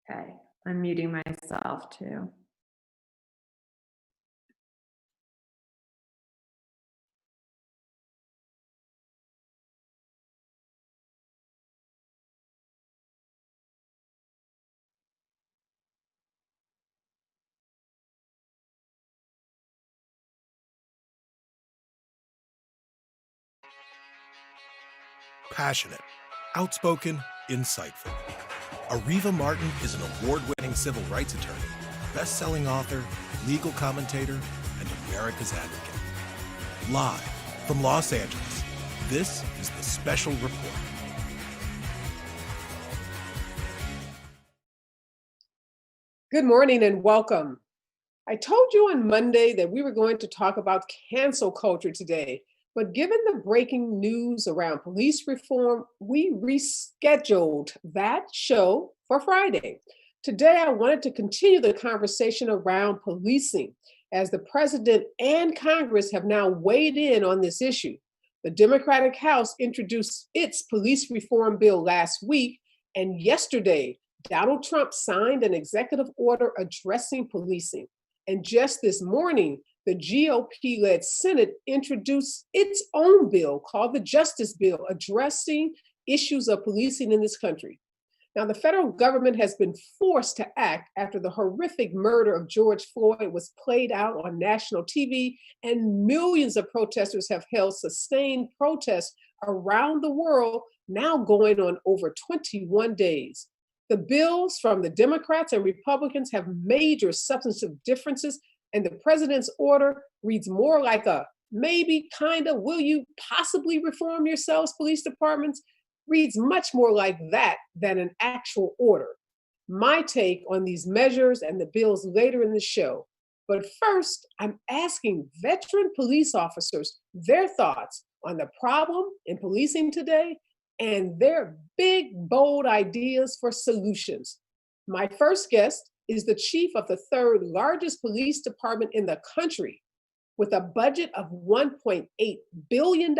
Okay, I'm muting myself too. Passionate, outspoken, insightful. Ariva Martin is an award-winning civil rights attorney, best-selling author, legal commentator, and America's advocate. Live from Los Angeles, this is the Special Report. Good morning and welcome. I told you on Monday that we were going to talk about cancel culture today, but given the breaking news around police reform, we rescheduled that show for Friday. Today, I wanted to continue the conversation around policing, as the president and Congress have now weighed in on this issue. The Democratic House introduced its police reform bill last week, and yesterday, Donald Trump signed an executive order addressing policing. And just this morning, the GOP led Senate introduced its own bill called the Justice Bill, addressing issues of policing in this country. Now, the federal government has been forced to act after the horrific murder of George Floyd was played out on national TV, and millions of protesters have held sustained protests around the world, now going on over 21 days. The bills from the Democrats and Republicans have major substantive differences, and the president's order reads more like a maybe, kind of, will you possibly reform yourselves, police departments? Reads much more like that than an actual order. My take on these measures and the bills later in the show. But first, I'm asking veteran police officers their thoughts on the problem in policing today and their big, bold ideas for solutions. My first guest is the chief of the third largest police department in the country, with a budget of $1.8 billion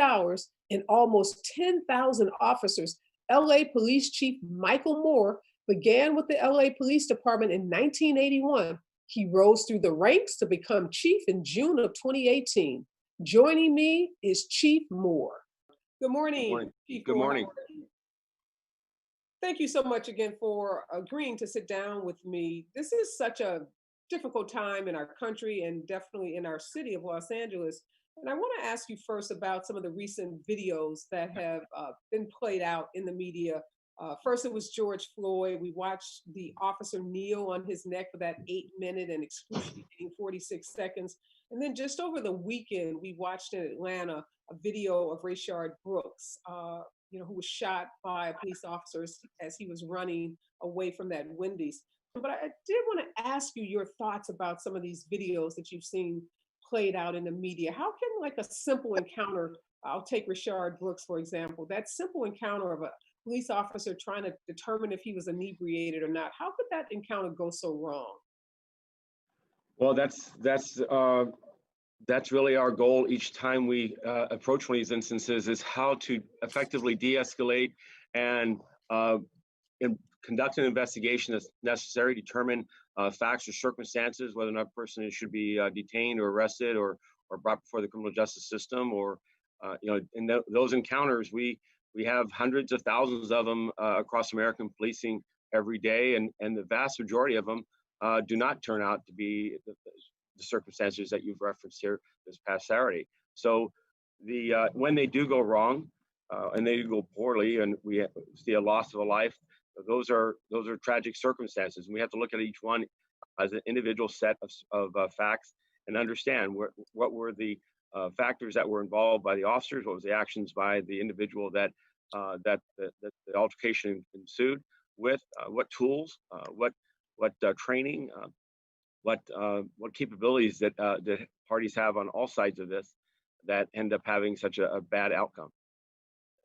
and almost 10,000 officers. LA Police Chief Michael Moore began with the LA Police Department in 1981. He rose through the ranks to become chief in June of 2018. Joining me is Chief Moore. Good morning. Good morning. Chief Good Moore. morning. Thank you so much again for agreeing to sit down with me. This is such a difficult time in our country and definitely in our city of Los Angeles. And I want to ask you first about some of the recent videos that have been played out in the media. First, it was George Floyd. We watched the officer kneel on his neck for that 8-minute and excruciating 46 seconds. And then just over the weekend, we watched in Atlanta a video of Rayshard Brooks, who was shot by a police officer as he was running away from that Wendy's. But I did want to ask you your thoughts about some of these videos that you've seen played out in the media. How can, like, a simple encounter, I'll take Rayshard Brooks, for example, that simple encounter of a police officer trying to determine if he was inebriated or not, how could that encounter go so wrong? Well, that's really our goal each time we approach one of these instances, is how to effectively de-escalate and conduct an investigation that's necessary, determine facts or circumstances, whether or not a person should be detained or arrested or brought before the criminal justice system, or in those encounters, we have hundreds of thousands of them across American policing every day, and the vast majority of them do not turn out to be the circumstances that you've referenced here this past Saturday. So when they do go wrong and they do go poorly, and we see a loss of a life, those are tragic circumstances, and we have to look at each one as an individual set of facts and understand what were the factors that were involved by the officers, what was the actions by the individual that the altercation ensued with, what tools, what training, what capabilities that parties have on all sides of this that end up having such a bad outcome.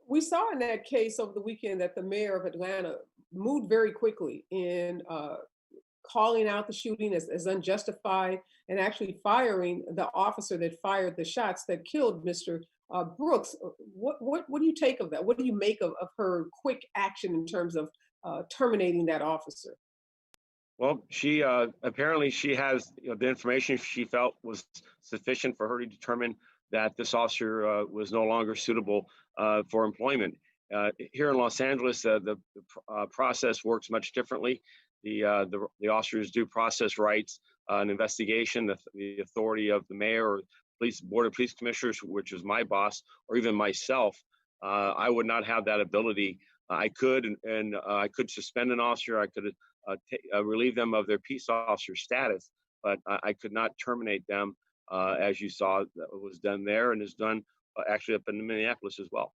We saw in that case over the weekend that the mayor of Atlanta moved very quickly in calling out the shooting as unjustified and actually firing the officer that fired the shots that killed Mr. Brooks. What do you take of that? What do you make of her quick action in terms of terminating that officer? Well, she apparently she has the information she felt was sufficient for her to determine that this officer was no longer suitable for employment. Here in Los Angeles, the process works much differently. The officer's due process rights, an investigation, the authority of the mayor or police board of police commissioners, which is my boss, or even myself. I would not have that ability. I could, and I could suspend an officer. I could relieve them of their peace officer status, but I could not terminate them, as you saw that was done there and is done actually up in Minneapolis as well.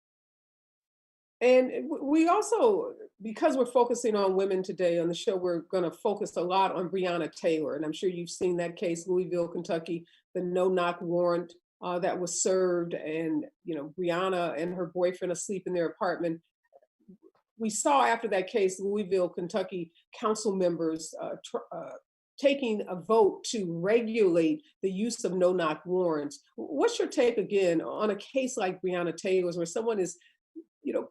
And we also, because we're focusing on women today on the show, we're going to focus a lot on Breonna Taylor. And I'm sure you've seen that case, Louisville, Kentucky, the no-knock warrant that was served, and Breonna and her boyfriend asleep in their apartment. We saw after that case, Louisville, Kentucky council members taking a vote to regulate the use of no-knock warrants. What's your take again on a case like Breonna Taylor's, where someone is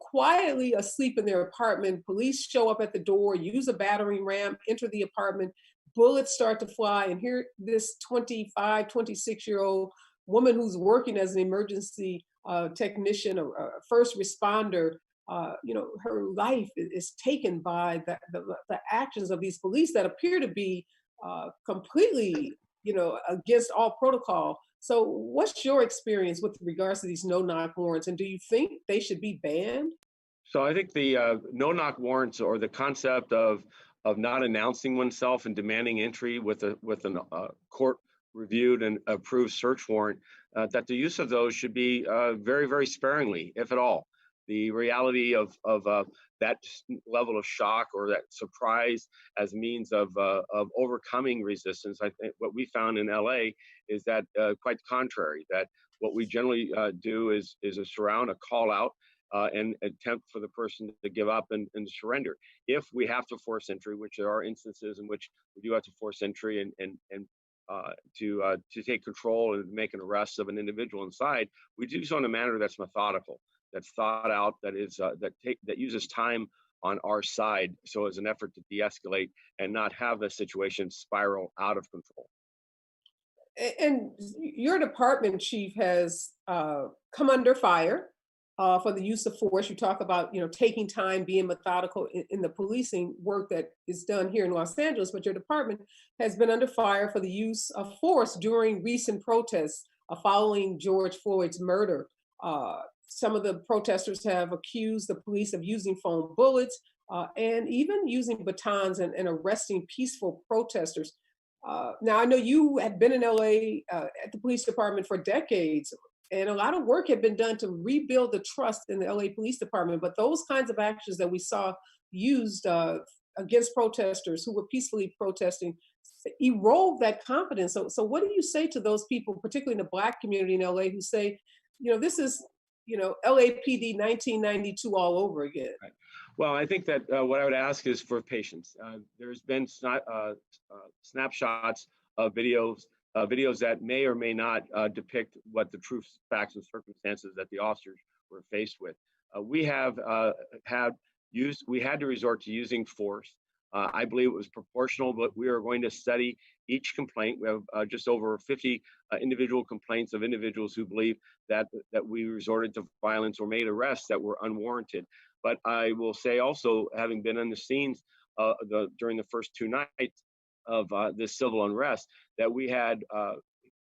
quietly asleep in their apartment? Police show up at the door, use a battering ram, enter the apartment, bullets start to fly, and here this 25, 26-year-old woman who's working as an emergency technician, a first responder, her life is taken by the actions of these police that appear to be completely, against all protocol. So what's your experience with regards to these no-knock warrants, and do you think they should be banned? So I think the no-knock warrants, or the concept of not announcing oneself and demanding entry with an court reviewed and approved search warrant, that the use of those should be very, very sparingly, if at all. The reality of that level of shock or that surprise as means of overcoming resistance, I think what we found in LA is that quite the contrary, that what we generally do is a surround, a call out, and attempt for the person to give up and surrender. If we have to force entry, which there are instances in which we do have to force entry and to take control and make an arrest of an individual inside, we do so in a manner that's methodical, that's thought out, that uses time on our side, so as an effort to de-escalate and not have the situation spiral out of control. And your department chief has come under fire for the use of force. You talk about, taking time, being methodical in the policing work that is done here in Los Angeles, but your department has been under fire for the use of force during recent protests following George Floyd's murder. Some of the protesters have accused the police of using foam bullets and even using batons and arresting peaceful protesters. Now, I know you had been in LA at the police department for decades, and a lot of work had been done to rebuild the trust in the LA Police Department. But those kinds of actions that we saw used against protesters who were peacefully protesting erode that confidence. So what do you say to those people, particularly in the Black community in LA, who say, this is, LAPD 1992 all over again? Right. Well, I think that what I would ask is for patience. There's been snapshots of videos that may or may not depict what the true facts and circumstances that the officers were faced with. We had to resort to using force. I believe it was proportional, but we are going to study each complaint. We have just over 50 individual complaints of individuals who believe that we resorted to violence or made arrests that were unwarranted. But I will say also, having been on the scenes during the first two nights of this civil unrest, that we had a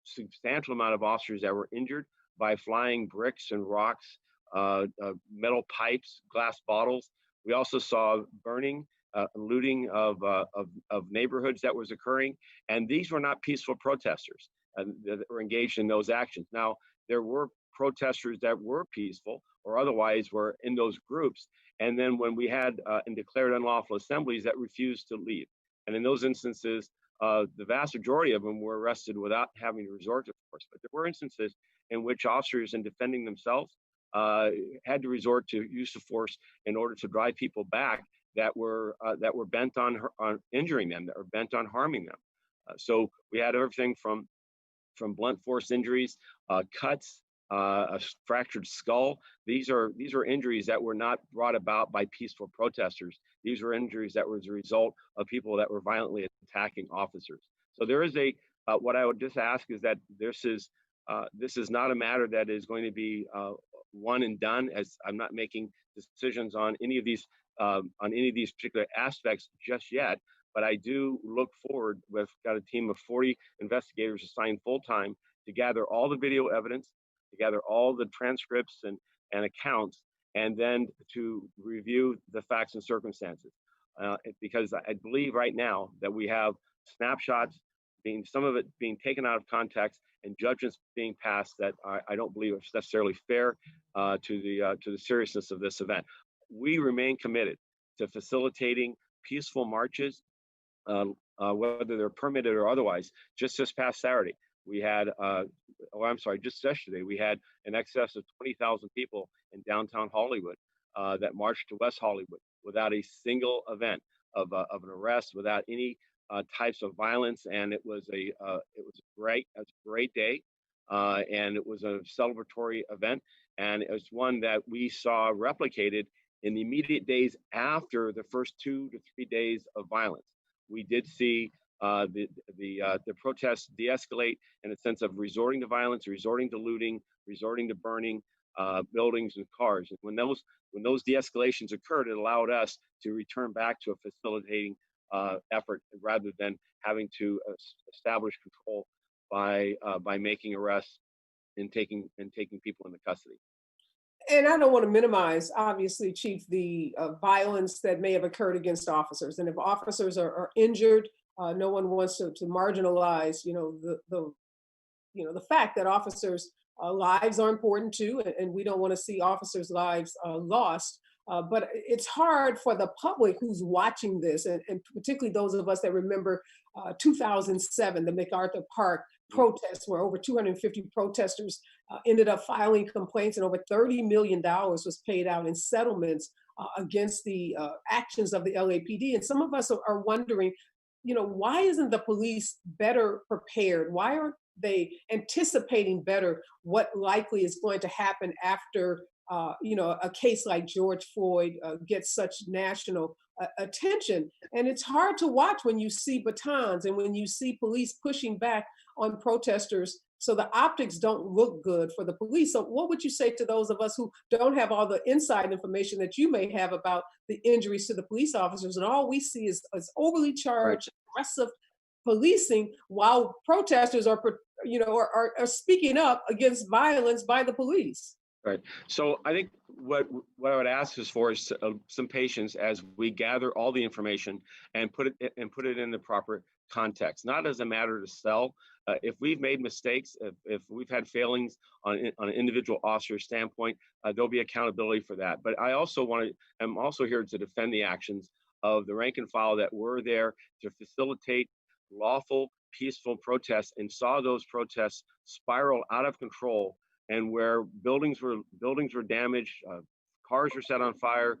substantial amount of officers that were injured by flying bricks and rocks, metal pipes, glass bottles. We also saw burning, looting of neighborhoods that was occurring, and these were not peaceful protesters that were engaged in those actions. Now, there were protesters that were peaceful or otherwise were in those groups, and then when we had and declared unlawful assemblies that refused to leave, and in those instances, the vast majority of them were arrested without having to resort to force. But there were instances in which officers, in defending themselves, had to resort to use of force in order to drive people back that were bent on injuring them, that were bent on harming them. So we had everything from blunt force injuries, cuts, a fractured skull. These are injuries that were not brought about by peaceful protesters. These were injuries that were as a result of people that were violently attacking officers. So there is a what I would just ask is that this is not a matter that is going to be one and done. As I'm not making decisions on any of these particular aspects just yet. But I do look forward. We've got a team of 40 investigators assigned full time to gather all the video evidence, to gather all the transcripts and accounts, and then to review the facts and circumstances. Because I believe right now that we have snapshots, some of it being taken out of context, and judgments being passed that I don't believe is necessarily fair to the seriousness of this event. We remain committed to facilitating peaceful marches, whether they're permitted or otherwise. Just this past Saturday, we had, just yesterday, we had in excess of 20,000 people in downtown Hollywood that marched to West Hollywood without a single event of an arrest, without any types of violence, and it was a great day, and it was a celebratory event, and it was one that we saw replicated in the immediate days after the first 2 to 3 days of violence. We did see the protests de-escalate in a sense of resorting to violence, resorting to looting, resorting to burning buildings and cars. And when those de-escalations occurred, it allowed us to return back to a facilitating effort rather than having to establish control by making arrests and taking people into custody. And I don't want to minimize, obviously, Chief, the violence that may have occurred against officers. And if officers are injured, no one wants to marginalize, the fact that officers' lives are important too, and we don't want to see officers' lives lost. But it's hard for the public who's watching this, and particularly those of us that remember 2007, the MacArthur Park protests, where over 250 protesters ended up filing complaints, and over $30 million was paid out in settlements against the actions of the LAPD. And some of us are wondering, why isn't the police better prepared? Why aren't they anticipating better what likely is going to happen after a case like George Floyd gets such national attention? And it's hard to watch when you see batons and when you see police pushing back on protesters. So the optics don't look good for the police. So what would you say to those of us who don't have all the inside information that you may have about the injuries to the police officers, and all we see is overly charged, aggressive policing, while protesters are speaking up against violence by the police? Right. So I think what I would ask is for some patience as we gather all the information and put it in the proper context, not as a matter to sell. If we've made mistakes, if we've had failings on an individual officer standpoint, there'll be accountability for that. But I'm also here to defend the actions of the rank and file that were there to facilitate lawful, peaceful protests, and saw those protests spiral out of control, and where buildings were damaged, cars were set on fire,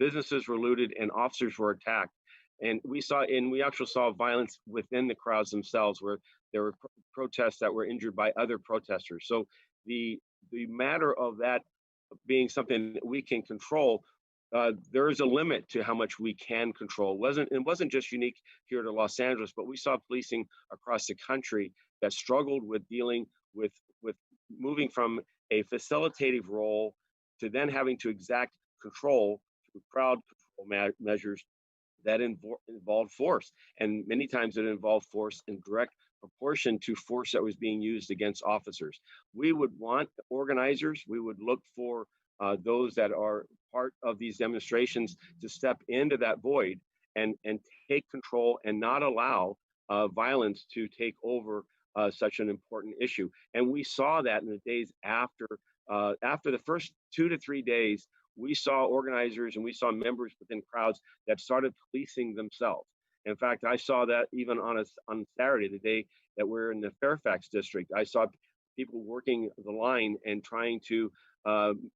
businesses were looted, and officers were attacked. And we actually saw violence within the crowds themselves, where there were protests that were injured by other protesters. So the matter of that being something that we can control, there is a limit to how much we can control. It wasn't just unique here to Los Angeles, but we saw policing across the country that struggled with dealing with moving from a facilitative role to then having to exact control through crowd control measures that involved force. And many times it involved force in direct proportion to force that was being used against officers. We would want organizers, we would look for those that are part of these demonstrations to step into that void and take control and not allow violence to take over such an important issue. And we saw that in the days after the first 2 to 3 days. We saw organizers and we saw members within crowds that started policing themselves. In fact, I saw that even on Saturday, the day that we're in the Fairfax district. I saw people working the line and trying to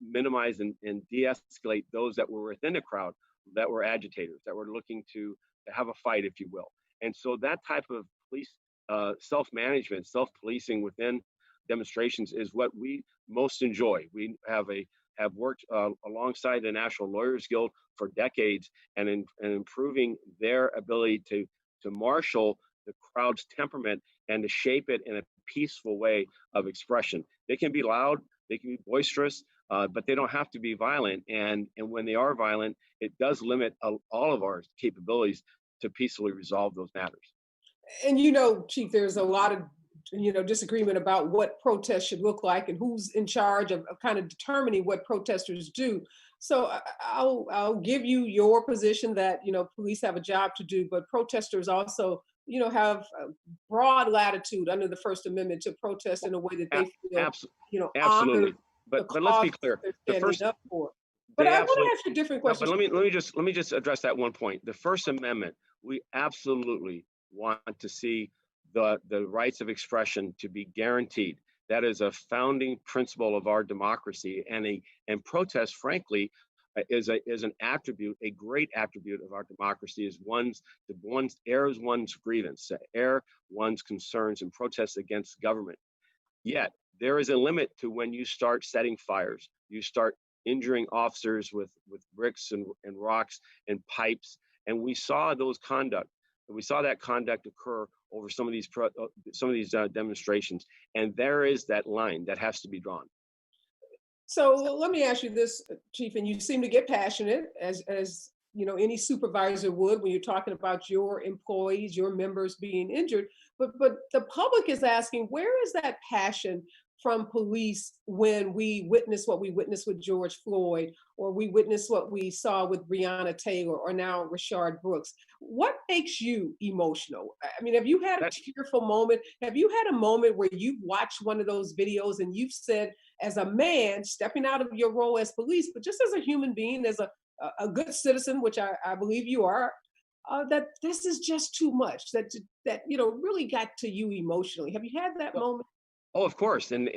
minimize and de-escalate those that were within the crowd, that were agitators, that were looking to have a fight, if you will. And so that type of police self-management, self-policing within demonstrations is what we most enjoy. We have worked alongside the National Lawyers Guild for decades, and improving their ability to marshal the crowd's temperament and to shape it in a peaceful way of expression. They can be loud, they can be boisterous, but they don't have to be violent. And when they are violent, it does limit all of our capabilities to peacefully resolve those matters. And Chief, there's a lot of disagreement about what protests should look like and who's in charge of kind of determining what protesters do. So I'll give you your position that police have a job to do, but protesters also have a broad latitude under the First Amendment to protest in a way that they feel honor Absolutely. the But let's be cause clear. that The they're first standing up for. But they I want absolutely to ask you a different no, question. but let me just address that one point. The First Amendment, we absolutely want to see the rights of expression to be guaranteed. That is a founding principle of our democracy, and protest, frankly, is an attribute, a great attribute of our democracy, is one's airs one's grievance, air one's concerns and protests against government. Yet there is a limit to when you start setting fires, you start injuring officers with bricks and rocks and pipes. And we saw that conduct occur over some of these demonstrations. And there is that line that has to be drawn. So let me ask you this, Chief, and you seem to get passionate as any supervisor would when you're talking about your employees, your members being injured. But the public is asking, where is that passion from police when we witness what we witnessed with George Floyd, or we witness what we saw with Breonna Taylor, or now Rayshard Brooks? What makes you emotional? I mean, have you had a tearful moment? Have you had a moment where you've watched one of those videos and you've said, as a man stepping out of your role as police, but just as a human being, as a good citizen, which I believe you are, that this is just too much, that really got to you emotionally? Have you had that moment? Oh, of course, and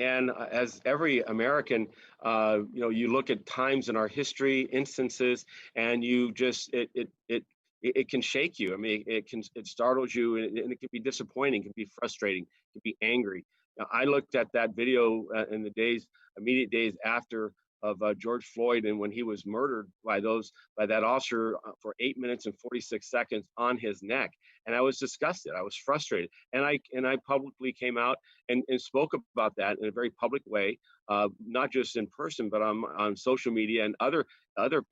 as every American, you look at times in our history, instances, and you just it can shake you. I mean, it startles you, and it can be disappointing, it can be frustrating, it can be angry. Now, I looked at that video in the immediate days after of George Floyd, and when he was murdered by that officer for 8 minutes and 46 seconds on his neck, and I was disgusted. I was frustrated, and I publicly came out and spoke about that in a very public way, not just in person, but on social media and other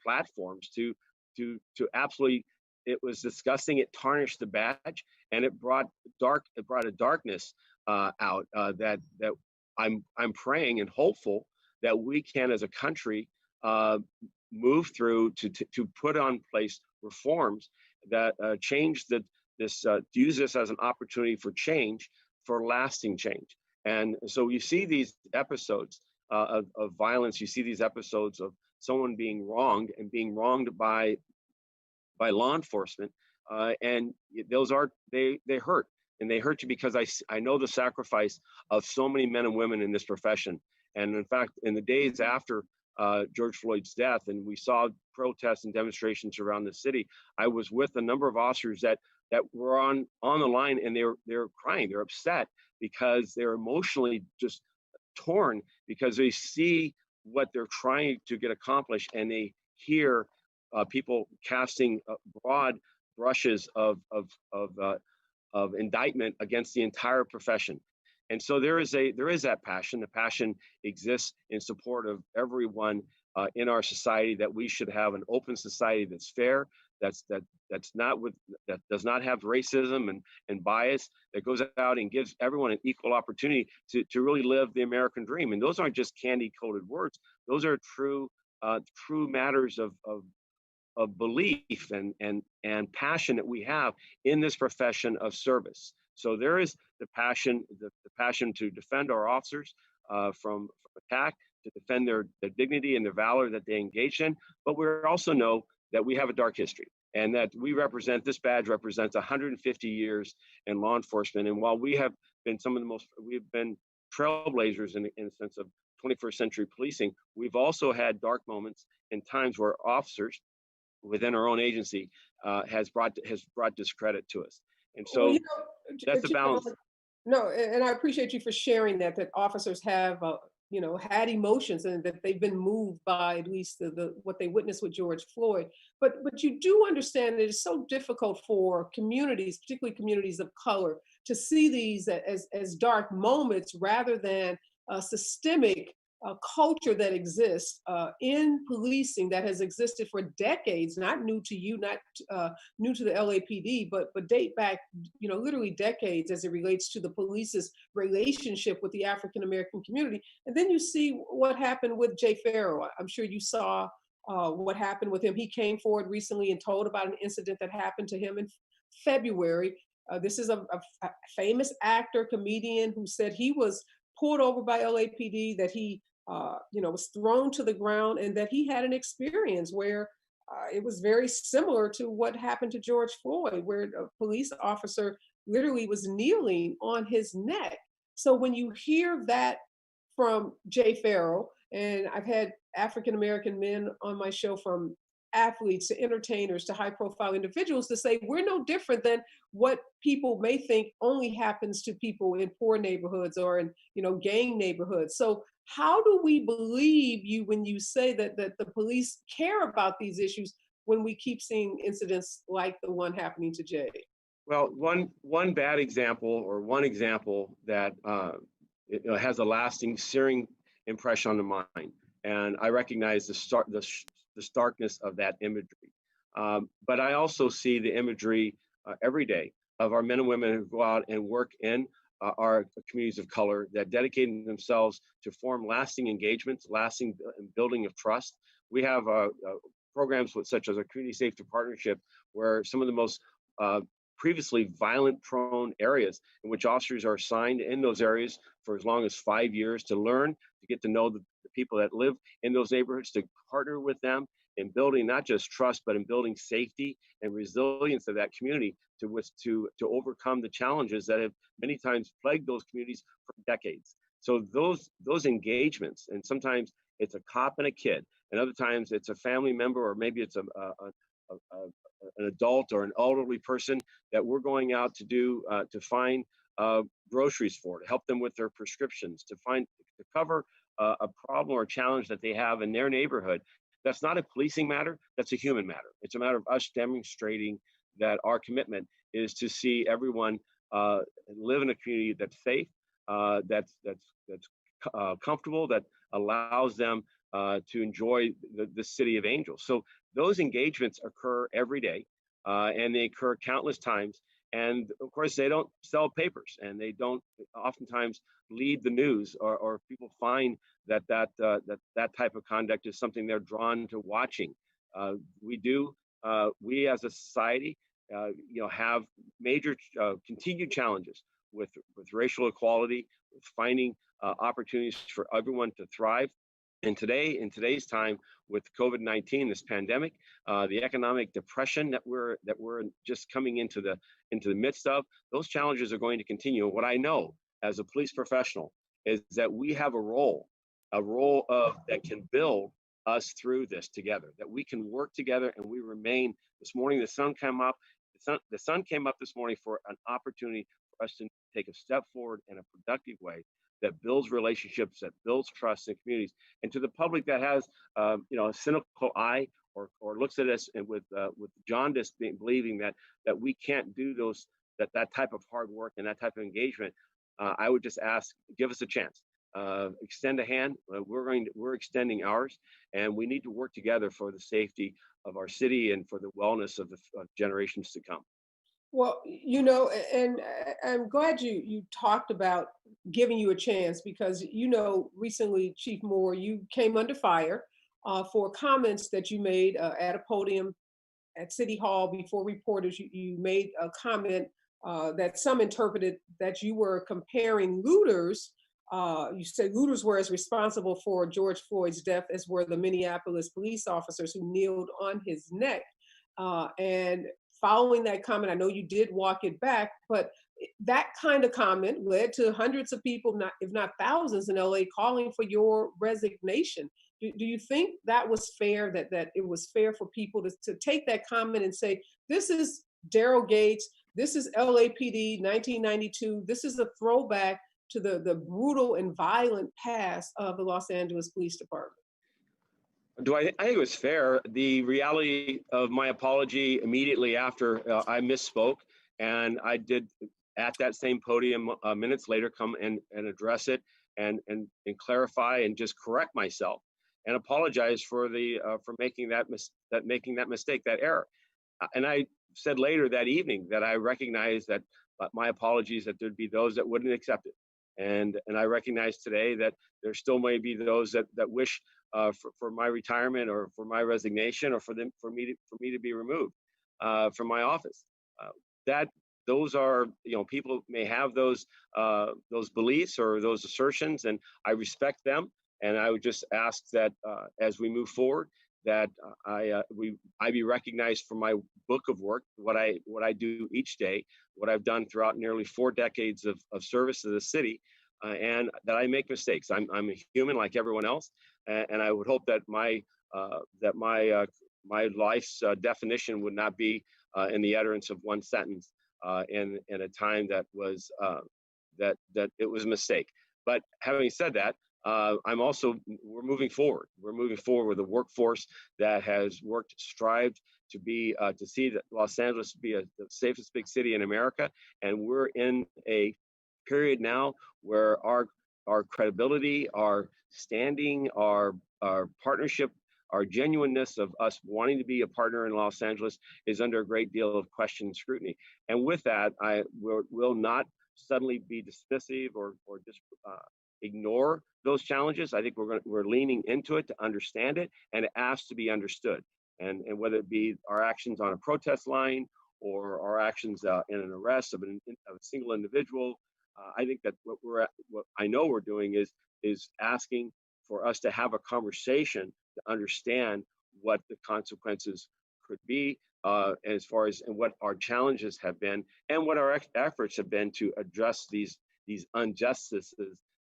platforms to absolutely. It was disgusting. It tarnished the badge, and it brought a darkness out that I'm praying and hopeful that we can, as a country, move through to put on place reforms that change use this as an opportunity for change, for lasting change. And so you see these episodes of violence. You see these episodes of someone being wronged and being wronged by law enforcement, and they hurt. And they hurt you because I know the sacrifice of so many men and women in this profession. And in fact, in the days after George Floyd's death, and we saw protests and demonstrations around the city, I was with a number of officers that were on the line, and they're crying, they're upset because they're emotionally just torn because they see what they're trying to get accomplished, and they hear people casting broad brushes of indictment against the entire profession. And so there is that passion. The passion exists in support of everyone in our society, that we should have an open society that's fair, that does not have racism and bias, that goes out and gives everyone an equal opportunity to really live the American dream. And those aren't just candy-coated words; those are true matters of belief and passion that we have in this profession of service. So there is the passion to defend our officers from attack, to defend their dignity and their valor that they engage in. But we also know that we have a dark history, and that this badge represents 150 years in law enforcement. And while we have been we've been trailblazers in the sense of 21st century policing, we've also had dark moments and times where officers within our own agency has brought discredit to us. And so that's the balance. No, and I appreciate you for sharing that, that officers have, had emotions and that they've been moved by at least the what they witnessed with George Floyd. But you do understand that it's so difficult for communities, particularly communities of color, to see these as dark moments rather than a systemic culture that exists in policing that has existed for decades, not new to you, not new to the LAPD, but date back, literally decades as it relates to the police's relationship with the African American community. And then you see what happened with Jay Farrow. I'm sure you saw what happened with him. He came forward recently and told about an incident that happened to him in February. This is a famous actor, comedian who said he was pulled over by LAPD, that he, was thrown to the ground, and that he had an experience where it was very similar to what happened to George Floyd, where a police officer literally was kneeling on his neck. So when you hear that from Jay Farrell, and I've had African American men on my show, from athletes to entertainers to high profile individuals, to say we're no different than what people may think only happens to people in poor neighborhoods or in gang neighborhoods. So how do we believe you when you say that the police care about these issues when we keep seeing incidents like the one happening to Jay? Well, one bad example, or one example that has a lasting, searing impression on the mind, and I recognize the starkness of that imagery. But I also see the imagery every day of our men and women who go out and work in our communities of color, that dedicating themselves to form lasting engagements, lasting building of trust. We have programs such as our Community Safety Partnership, where some of the most previously violent prone areas, in which officers are assigned in those areas for as long as 5 years to learn, to get to know the people that live in those neighborhoods, to partner with them in building not just trust, but in building safety and resilience of that community to overcome the challenges that have many times plagued those communities for decades. So those engagements, and sometimes it's a cop and a kid, and other times it's a family member, or maybe it's an adult or an elderly person that we're going out to do to find groceries for, to help them with their prescriptions, to cover a problem or a challenge that they have in their neighborhood. That's not a policing matter, that's a human matter. It's a matter of us demonstrating that our commitment is to see everyone live in a community that's safe, that's comfortable, that allows them to enjoy the city of angels. So those engagements occur every day, and they occur countless times. And of course, they don't sell papers, and they don't oftentimes lead the news, or people find that type of conduct is something they're drawn to watching. We as a society, have major continued challenges with racial equality, with finding opportunities for everyone to thrive. And in today's time, with COVID-19, this pandemic, the economic depression that we're just coming into the midst of, those challenges are going to continue. What I know as a police professional is that we have a role of that can build us through this together. That we can work together, and we remain. This morning, the sun came up. The sun came up this morning for an opportunity for us to take a step forward in a productive way that builds relationships, that builds trust in communities. And to the public that has, a cynical eye, or looks at us and with jaundice, believing that we can't do that type of hard work and that type of engagement, I would just ask, give us a chance. Extend a hand. We're extending ours, and we need to work together for the safety of our city and for the wellness of the generations to come. Well, and I'm glad you talked about giving you a chance, because, recently, Chief Moore, you came under fire for comments that you made at a podium at City Hall before reporters. You made a comment that some interpreted that you were comparing looters. You said looters were as responsible for George Floyd's death as were the Minneapolis police officers who kneeled on his neck. And following that comment, I know you did walk it back, but that kind of comment led to hundreds of people, if not thousands, in LA calling for your resignation. Do you think that was fair, that it was fair for people to take that comment and say, this is Daryl Gates. This is LAPD 1992. This is a throwback to the brutal and violent past of the Los Angeles Police Department. I think it was fair. The reality of my apology immediately after I misspoke, and I did at that same podium minutes later come and address it and clarify and just correct myself and apologize for making that mistake, that error. And I said later that evening that I recognized that my apologies, that there'd be those that wouldn't accept it. And I recognize today that there still may be those that wish for my retirement or for my resignation or for me to be removed from my office. That those are, people may have those beliefs or those assertions, and I respect them. And I would just ask that as we move forward, that I be recognized for my book of work, what I do each day, what I've done throughout nearly 4 decades of service to the city, and that I make mistakes. I'm a human like everyone else, and I would hope that my life's definition would not be in the utterance of one sentence in a time that was that it was a mistake. But having said that, we're moving forward. We're moving forward with a workforce that has strived to see that Los Angeles be the safest big city in America. And we're in a period now where our credibility, our standing, our partnership, our genuineness of us wanting to be a partner in Los Angeles is under a great deal of question and scrutiny. And with that, I will not suddenly be dismissive or just ignore those challenges. I think we're leaning into it to understand it, and it asks to be understood. And whether it be our actions on a protest line or our actions in an arrest of a single individual, I think that what I know we're doing is asking for us to have a conversation to understand what the consequences could be as far as and what our challenges have been and what our efforts have been to address these injustices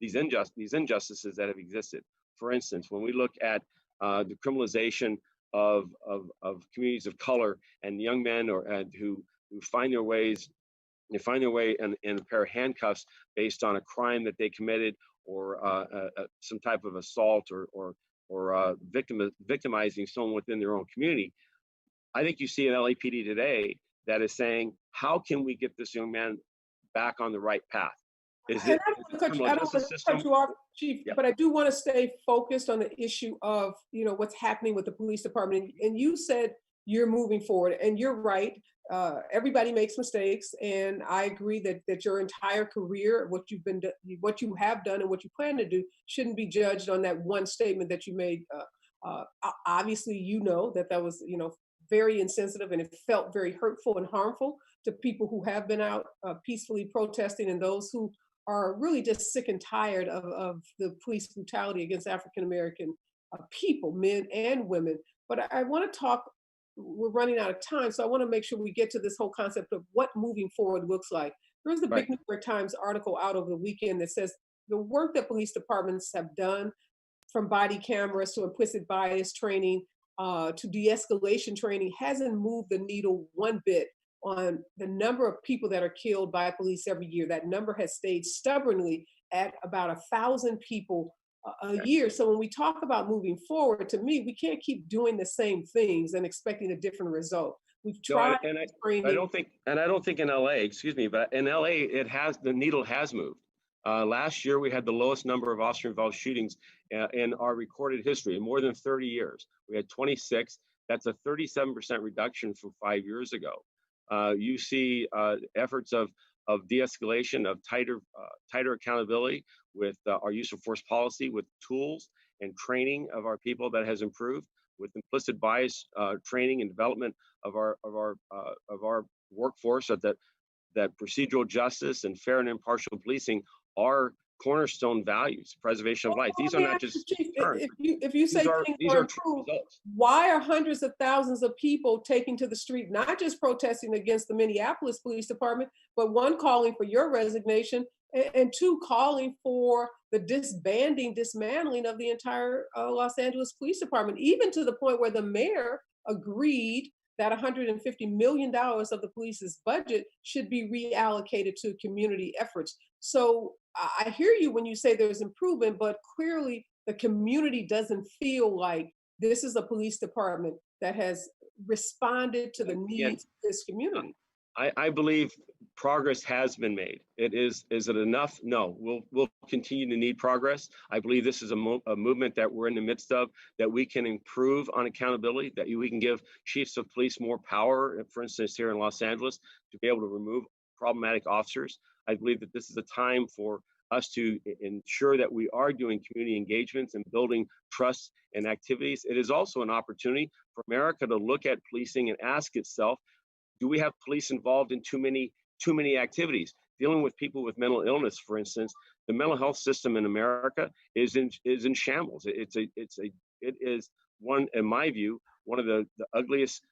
that have existed. For instance, when we look at the criminalization of communities of color and young men who find their way in a pair of handcuffs based on a crime that they committed or some type of assault or victimizing someone within their own community. I think you see an LAPD today that is saying, how can we get this young man back on the right path? I don't want to cut you off, Chief, but I do want to stay focused on the issue of what's happening with the police department. And you said you're moving forward, and you're right. Everybody makes mistakes, and I agree that your entire career, what you have done, and what you plan to do, shouldn't be judged on that one statement that you made. Obviously, that was very insensitive, and it felt very hurtful and harmful to people who have been out peacefully protesting, and those who are really just sick and tired of the police brutality against African American people, men and women. But I want to talk. We're running out of time, so I want to make sure we get to this whole concept of what moving forward looks like. There was a big New York Times article out over the weekend that says the work that police departments have done, from body cameras to implicit bias training to de-escalation training, hasn't moved the needle one bit on the number of people that are killed by police every year. That number has stayed stubbornly at about 1,000 people a year. So when we talk about moving forward, to me, we can't keep doing the same things and expecting a different result. We've tried. I don't think in LA, excuse me, but in LA, the needle has moved. Last year, we had the lowest number of officer-involved shootings in our recorded history in more than 30 years. We had 26. That's a 37% reduction from 5 years ago. You see efforts of de-escalation, of tighter accountability with our use of force policy, with tools and training of our people that has improved, with implicit bias training and development of our workforce, that procedural justice and fair and impartial policing are cornerstone values, preservation of life. These are not just terms. If you say things are improved, why are hundreds of thousands of people taking to the street, not just protesting against the Minneapolis Police Department, but one, calling for your resignation, and two, calling for the dismantling of the entire Los Angeles Police Department, even to the point where the mayor agreed that $150 million of the police's budget should be reallocated to community efforts. So I hear you when you say there's improvement, but clearly the community doesn't feel like this is a police department that has responded to the Again, needs of this community. I believe progress has been made. Is it enough? No, we'll continue to need progress. I believe this is a movement that we're in the midst of, that we can improve on accountability, that we can give chiefs of police more power, for instance, here in Los Angeles, to be able to remove problematic officers. I believe that this is a time for us to ensure that we are doing community engagements and building trust and activities. It is also an opportunity for America to look at policing and ask itself, do we have police involved in too many activities? Dealing with people with mental illness, for instance, the mental health system in America is in shambles. It is one, in my view, one of the ugliest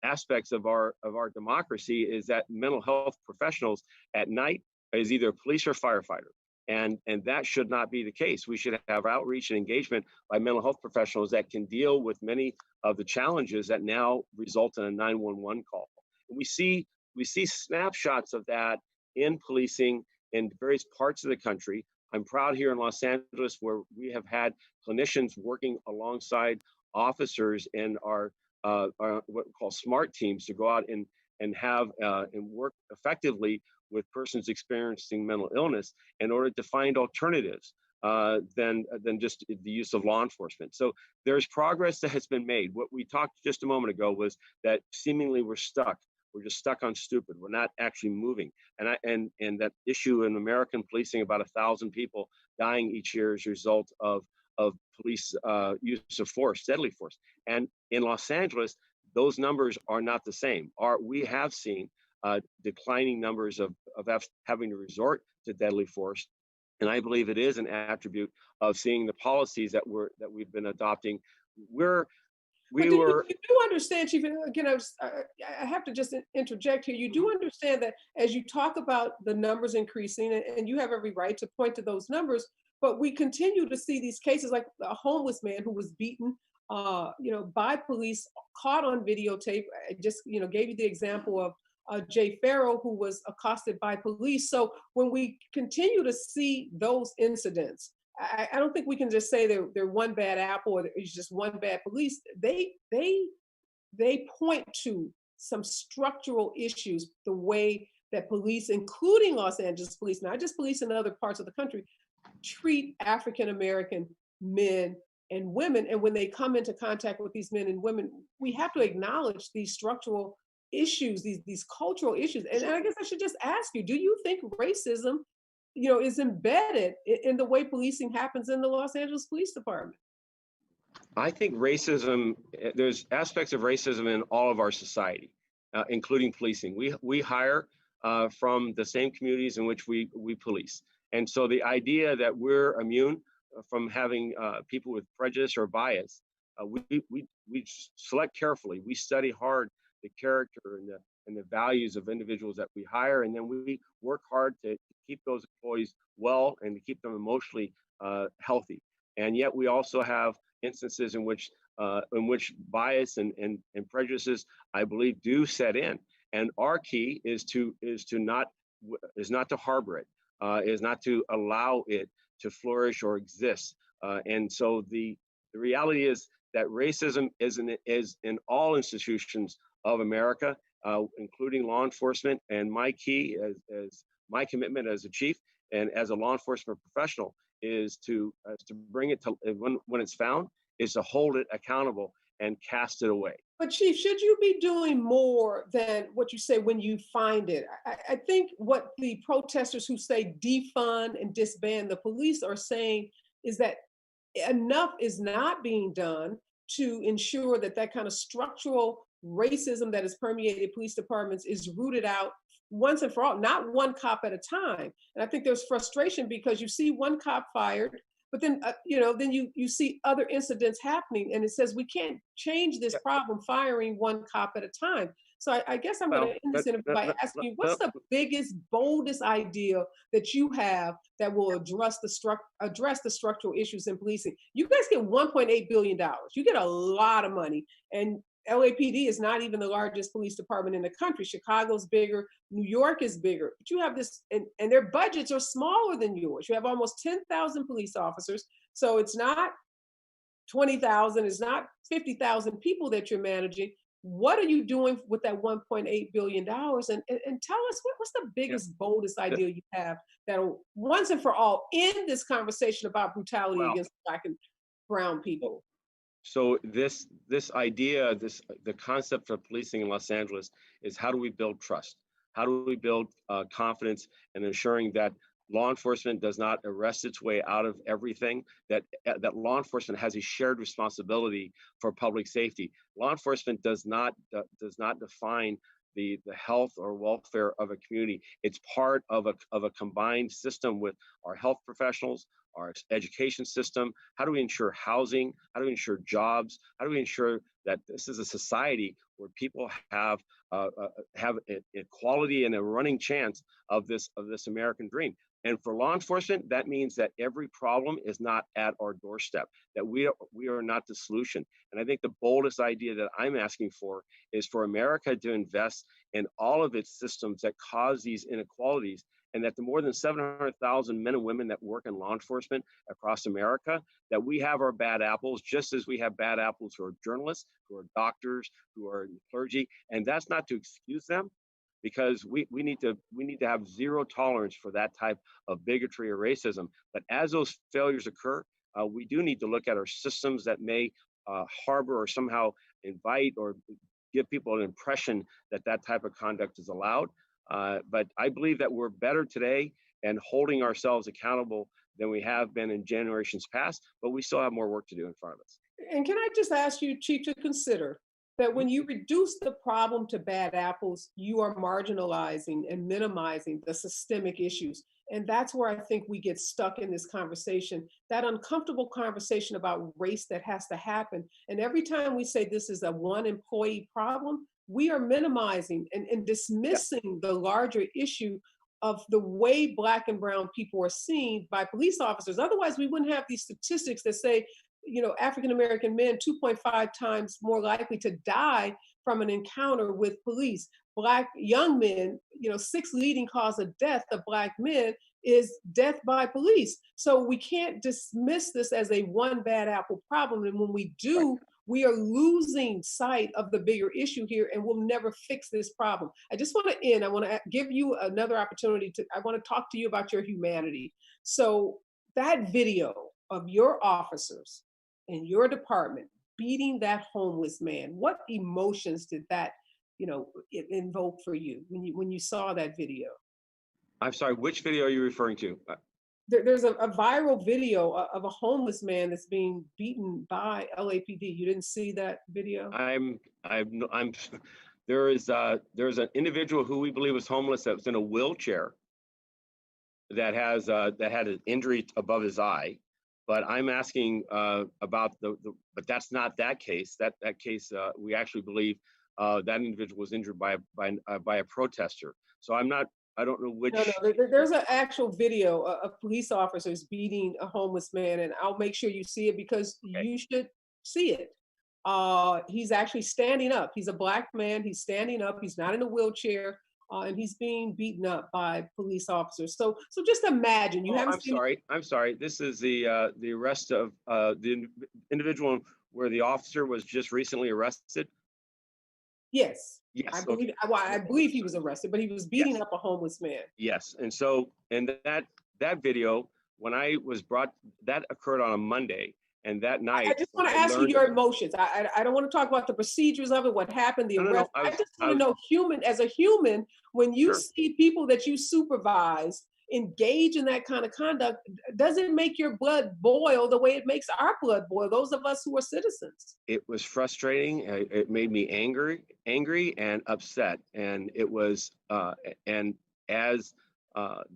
aspects of our democracy is that mental health professionals at night is either police or firefighter. And that should not be the case. We should have outreach and engagement by mental health professionals that can deal with many of the challenges that now result in a 911 call. And we see snapshots of that in policing in various parts of the country. I'm proud here in Los Angeles, where we have had clinicians working alongside officers in our what we call SMART teams to go out and have and work effectively with persons experiencing mental illness in order to find alternatives than just the use of law enforcement. So there's progress that has been made. What we talked just a moment ago was that seemingly we're stuck. We're just stuck on stupid. We're not actually moving. And that issue in American policing, about 1,000 people dying each year as a result of police use of force, deadly force. And in Los Angeles, those numbers are not the same. We have seen declining numbers of having to resort to deadly force, and I believe it is an attribute of seeing the policies that we've been adopting. You do understand, Chief, and again, I have to just interject here. You do understand that as you talk about the numbers increasing, and you have every right to point to those numbers, but we continue to see these cases like a homeless man who was beaten by police, caught on videotape. I just, gave you the example of Jay Farrell, who was accosted by police. So when we continue to see those incidents, I don't think we can just say they're one bad apple or it's just one bad police. They point to some structural issues, the way that police, including Los Angeles police, not just police in other parts of the country, treat African American men and women. And when they come into contact with these men and women, we have to acknowledge these structural issues, these cultural issues. And I guess I should just ask you, do you think racism, is embedded in the way policing happens in the Los Angeles Police Department? I think there's aspects of racism in all of our society, including policing. We hire from the same communities in which we police. And so the idea that we're immune from having people with prejudice or bias, we select carefully. We study hard the character and the values of individuals that we hire, and then we work hard to keep those employees well and to keep them emotionally healthy. And yet we also have instances in which bias and prejudices, I believe, do set in. And our key is not to harbor it, is not to allow it to flourish or exist. And so the reality is that racism is in all institutions of America, including law enforcement. And my key, as my commitment as a chief and as a law enforcement professional, is to bring it to when it's found, is to hold it accountable and cast it away. But Chief, should you be doing more than what you say when you find it? I think what the protesters who say defund and disband the police are saying is that enough is not being done to ensure that kind of structural racism that has permeated police departments is rooted out once and for all, not one cop at a time. And I think there's frustration because you see one cop fired, but then then you see other incidents happening, and it says we can't change this problem firing one cop at a time. So I guess I'm going to end this interview by asking you, what's the biggest, boldest idea that you have that will address the structural issues in policing? You guys get $1.8 billion. You get a lot of money, and LAPD is not even the largest police department in the country. Chicago's bigger, New York is bigger, but you have this, and their budgets are smaller than yours. You have almost 10,000 police officers. So it's not 20,000, it's not 50,000 people that you're managing. What are you doing with that $1.8 billion? And tell us what's the Yeah. biggest, boldest idea you have that'll once and for all end this conversation about brutality Well, against Black and brown people. so this idea, the concept of policing in Los Angeles is how do we build trust? How do we build confidence and ensuring that law enforcement does not arrest its way out of everything, that law enforcement has a shared responsibility for public safety. Law enforcement does not define the health or welfare of a community. It's part of a combined system with our health professionals, our education system. How do we ensure housing? How do we ensure jobs? How do we ensure that this is a society where people have equality and a running chance of this American dream? And for law enforcement, that means that every problem is not at our doorstep, that we are not the solution. And I think the boldest idea that I'm asking for is for America to invest in all of its systems that cause these inequalities, and that the more than 700,000 men and women that work in law enforcement across America, that we have our bad apples, just as we have bad apples who are journalists, who are doctors, who are clergy. And that's not to excuse them, because we need to have zero tolerance for that type of bigotry or racism. But as those failures occur, we do need to look at our systems that may harbor or somehow invite or give people an impression that that type of conduct is allowed. But I believe that we're better today and holding ourselves accountable than we have been in generations past, but we still have more work to do in front of us. And can I just ask you, Chief, to consider that when you reduce the problem to bad apples, you are marginalizing and minimizing the systemic issues. And that's where I think we get stuck in this conversation, that uncomfortable conversation about race that has to happen. And every time we say this is a one employee problem, we are minimizing and dismissing the larger issue of the way Black and brown people are seen by police officers. Otherwise, we wouldn't have these statistics that say, you know, African American men 2.5 times more likely to die from an encounter with police. Black young men, you know, 6th leading cause of death of Black men is death by police. So we can't dismiss this as a one bad apple problem. And when we do, we are losing sight of the bigger issue here, and we'll never fix this problem. I just want to end. I want to give you another opportunity I want to talk to you about your humanity. So that video of your officers in your department beating that homeless man, what emotions did that, you know, it invoke for you when you saw that video? I'm sorry, which video are you referring to? There's a viral video of a homeless man that's being beaten by LAPD. You didn't see that video? There's an individual who we believe was homeless that was in a wheelchair that had an injury above his eye. But I'm asking about but that's not that case. That case, we actually believe that individual was injured by a protester. So I don't know which. No, there's an actual video of police officers beating a homeless man, and I'll make sure you see it because you should see it. He's actually standing up. He's a Black man. He's standing up. He's not in a wheelchair, and he's being beaten up by police officers. So just imagine you haven't seen. I'm sorry. This is the arrest of the individual where the officer was just recently arrested. Yes. Yes. I believe he was arrested, but he was beating up a homeless man. Yes. And so, and that video, when I was brought, that occurred on a Monday. And that night, I just want to ask you your emotions. I don't want to talk about the procedures of it, what happened, the arrest. I just want to know, as a human, when you see people that you supervise engage in that kind of conduct, does it make your blood boil the way it makes our blood boil, those of us who are citizens? It was frustrating. It made me angry and upset. And it was, and as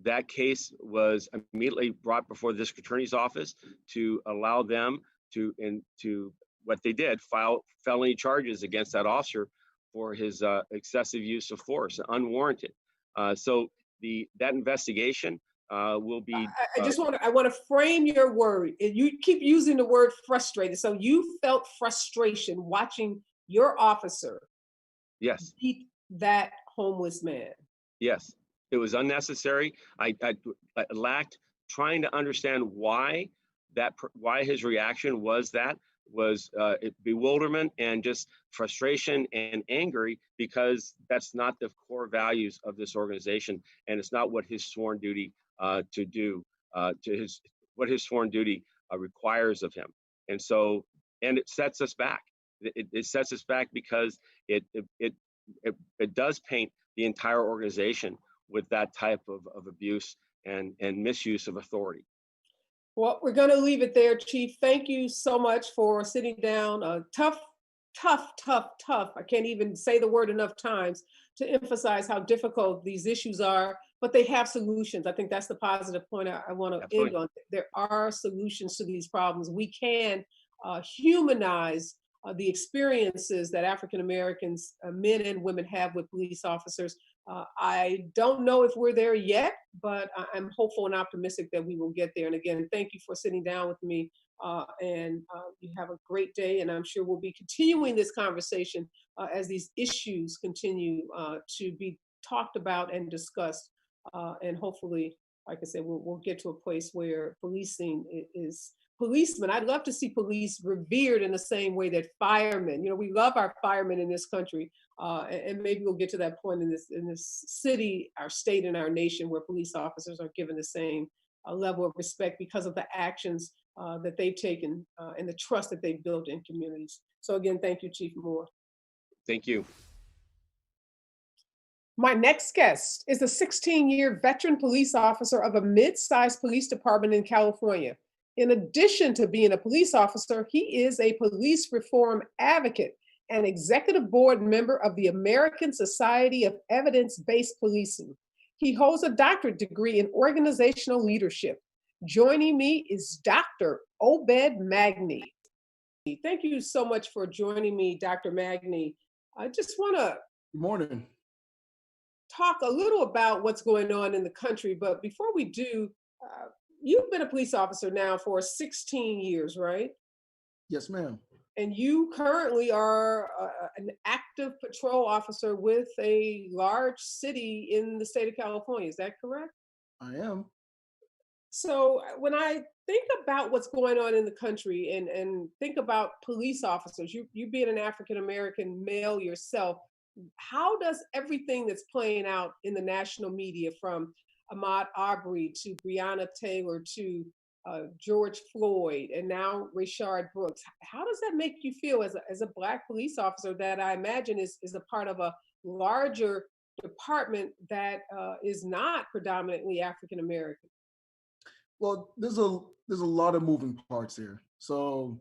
that case was immediately brought before the district attorney's office to allow them to what they did, file felony charges against that officer for his excessive use of force, unwarranted. So that investigation will be. I want to frame your word. You keep using the word frustrated. So you felt frustration watching your officer Yes. beat that homeless man. Yes, it was unnecessary. I lacked trying to understand why why his reaction was bewilderment and just frustration and angry, because that's not the core values of this organization, and it's not what his sworn duty to do to his what his sworn duty requires of him. And so, and it sets us back. It sets us back because it does paint the entire organization with that type of abuse and misuse of authority. Well, we're going to leave it there, Chief. Thank you so much for sitting down. Tough, tough, tough, tough. I can't even say the word enough times to emphasize how difficult these issues are, but they have solutions. I think that's the positive point I want to end Absolutely. on. There are solutions to these problems. We can humanize the experiences that African Americans, men and women, have with police officers. I don't know if we're there yet, but I'm hopeful and optimistic that we will get there. And again, thank you for sitting down with me. And you have a great day. And I'm sure we'll be continuing this conversation as these issues continue to be talked about and discussed. And hopefully, like I said, we'll get to a place where policing is policemen. I'd love to see police revered in the same way that firemen. You know, we love our firemen in this country, and maybe we'll get to that point in this city, our state, and our nation, where police officers are given the same level of respect because of the actions that they've taken and the trust that they've built in communities. So again, thank you, Chief Moore. Thank you. My next guest is a 16-year veteran police officer of a mid-sized police department in California. In addition to being a police officer, he is a police reform advocate and executive board member of the American Society of Evidence-Based Policing. He holds a doctorate degree in organizational leadership. Joining me is Dr. Obed Magni. Thank you so much for joining me, Dr. Magni. I just want to Good morning. talk a little about what's going on in the country. But before we do, you've been a police officer now for 16 years, right? Yes, ma'am. And you currently are an active patrol officer with a large city in the state of California. Is that correct? I am. So when I think about what's going on in the country and think about police officers, you being an African American male yourself, how does everything that's playing out in the national media, from Ahmaud Arbery to Breonna Taylor to George Floyd and now Rayshard Brooks, how does that make you feel as a Black police officer that I imagine is a part of a larger department that is not predominantly African American? Well, there's a lot of moving parts here. So,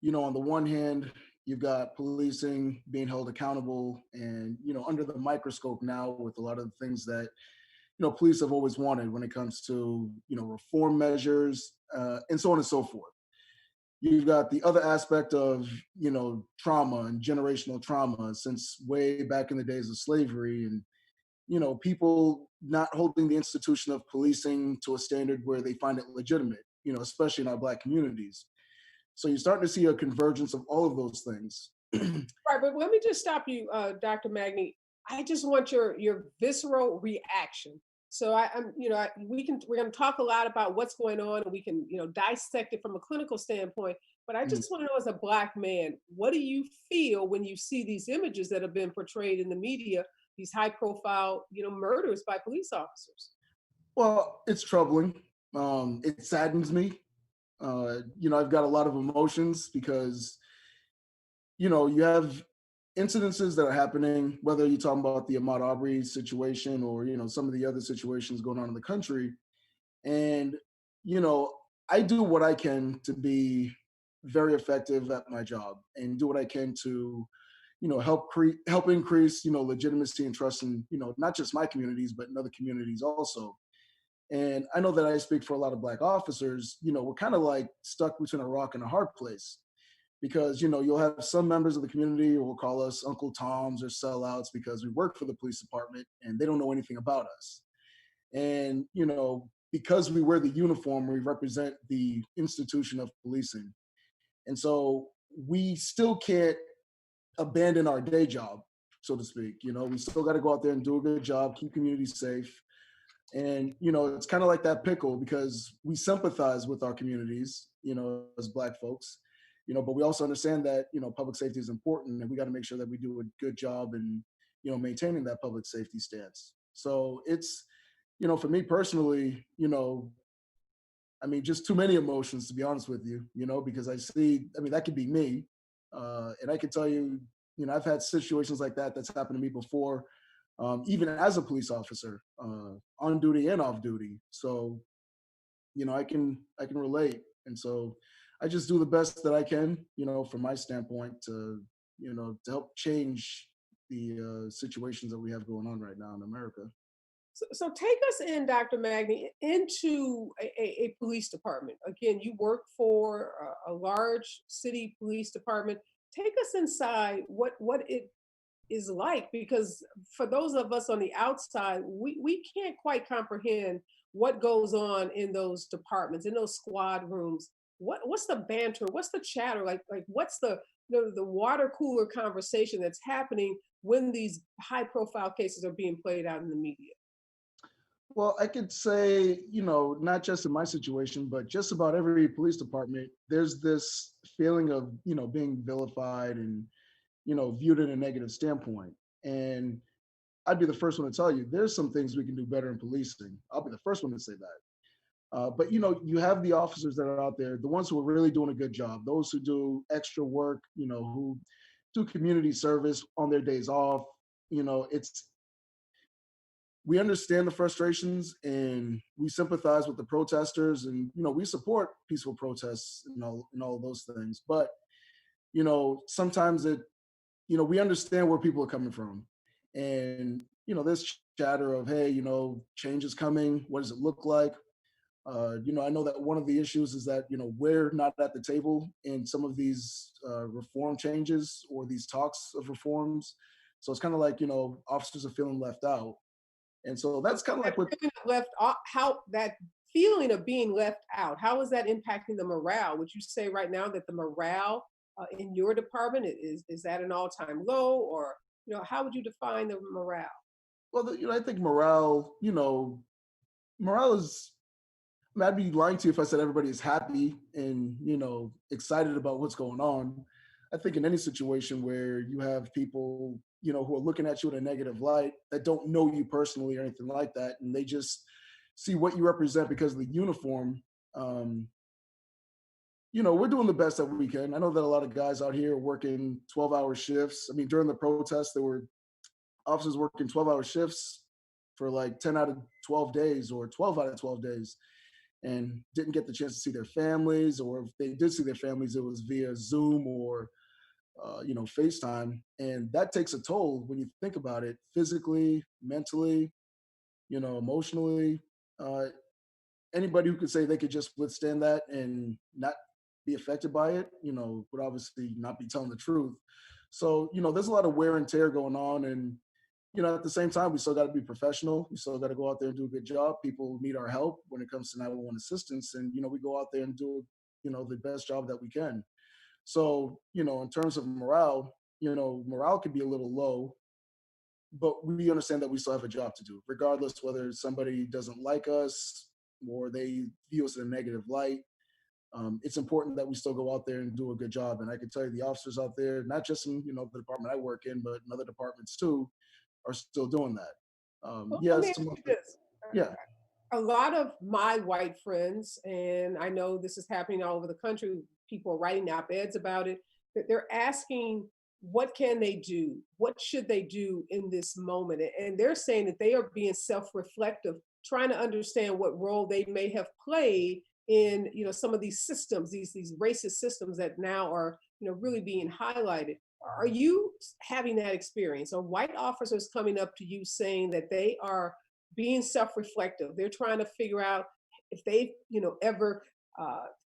on the one hand, you've got policing being held accountable and, under the microscope now with a lot of the things that, police have always wanted when it comes to, reform measures and so on and so forth. You've got the other aspect of, trauma and generational trauma since way back in the days of slavery, and people not holding the institution of policing to a standard where they find it legitimate, especially in our Black communities. So you're starting to see a convergence of all of those things. Right, but let me just stop you, Dr. Magni. I just want your visceral reaction. So we're going to talk a lot about what's going on, and we can dissect it from a clinical standpoint. But I Mm. just want to know, as a Black man, what do you feel when you see these images that have been portrayed in the media, these high-profile murders by police officers? Well, it's troubling. It saddens me. I've got a lot of emotions because, you have incidences that are happening, whether you're talking about the Ahmaud Arbery situation or, some of the other situations going on in the country. And, you know, I do what I can to be very effective at my job and do what I can to, help increase, legitimacy and trust in, not just my communities, but in other communities also. And I know that I speak for a lot of Black officers. We're kind of like stuck between a rock and a hard place because, you'll have some members of the community who will call us Uncle Toms or sellouts because we work for the police department and they don't know anything about us. And, because we wear the uniform, we represent the institution of policing. And so we still can't abandon our day job, so to speak. We still got to go out there and do a good job, keep communities safe. And, it's kind of like that pickle because we sympathize with our communities, as Black folks, but we also understand that, public safety is important and we got to make sure that we do a good job in, maintaining that public safety stance. So it's, for me personally, just too many emotions, to be honest with you, because that could be me. And I can tell you, I've had situations like that's happened to me before, even as a police officer, on duty and off duty. So, I can relate. And so I just do the best that I can, from my standpoint to help change the situations that we have going on right now in America. So take us in, Dr. Magni, into a police department. Again, you work for a large city police department. Take us inside what it is like, because for those of us on the outside, we can't quite comprehend what goes on in those departments, in those squad rooms. What's the banter? What's the chatter? Like what's the water cooler conversation that's happening when these high profile cases are being played out in the media? Well, I could say, not just in my situation, but just about every police department, there's this feeling of, being vilified and, viewed in a negative standpoint. And I'd be the first one to tell you, there's some things we can do better in policing. I'll be the first one to say that. But, you have the officers that are out there, the ones who are really doing a good job, those who do extra work, who do community service on their days off. It's we understand the frustrations and we sympathize with the protesters, and we support peaceful protests and all of those things. But sometimes we understand where people are coming from, and this chatter of, hey, change is coming, what does it look like? I know that one of the issues is that we're not at the table in some of these reform changes or these talks of reforms. So it's kind of like officers are feeling left out. And so that's kind of like what. How that feeling of being left out, how is that impacting the morale? Would you say right now that the morale in your department is that an all-time low, or how would you define the morale? Well, I think morale is. I'd be lying to you if I said everybody is happy and excited about what's going on. I think in any situation where you have people who are looking at you in a negative light, that don't know you personally or anything like that, and they just see what you represent because of the uniform. We're doing the best that we can. I know that a lot of guys out here are working 12-hour shifts. I mean, during the protests, there were officers working 12-hour shifts for like 10 out of 12 days or 12 out of 12 days, and didn't get the chance to see their families, or if they did see their families, it was via Zoom or FaceTime. And that takes a toll when you think about it, physically, mentally, emotionally. Anybody who could say they could just withstand that and not be affected by it, would obviously not be telling the truth. So, there's a lot of wear and tear going on. And, at the same time, we still got to be professional. We still got to go out there and do a good job. People need our help when it comes to 911 assistance. And, we go out there and do, the best job that we can. So, in terms of morale, morale could be a little low, but we understand that we still have a job to do, regardless whether somebody doesn't like us or they view us in a negative light. It's important that we still go out there and do a good job. And I can tell you the officers out there, not just in, the department I work in, but in other departments too, are still doing that. Well, let me Yes, ask you this. yeah. A lot of my white friends, and I know this is happening all over the country, people are writing op-eds about it, that they're asking, what can they do? What should they do in this moment? And they're saying that they are being self-reflective, trying to understand what role they may have played in, some of these systems, these racist systems that now are, really being highlighted. Are you having that experience? Are white officers coming up to you saying that they are being self-reflective? They're trying to figure out if they've, ever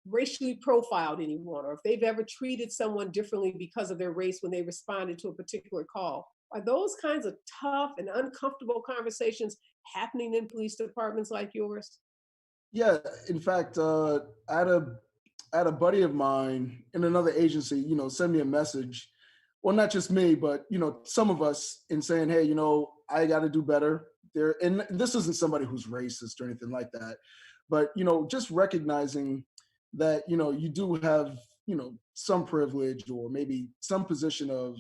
racially profiled anyone, or if they've ever treated someone differently because of their race when they responded to a particular call. Are those kinds of tough and uncomfortable conversations happening in police departments like yours? Yeah, in fact, I had a buddy of mine in another agency, send me a message well, not just me, but some of us in saying, hey, I got to do better. There, and this isn't somebody who's racist or anything like that, but just recognizing that you do have some privilege or maybe some position of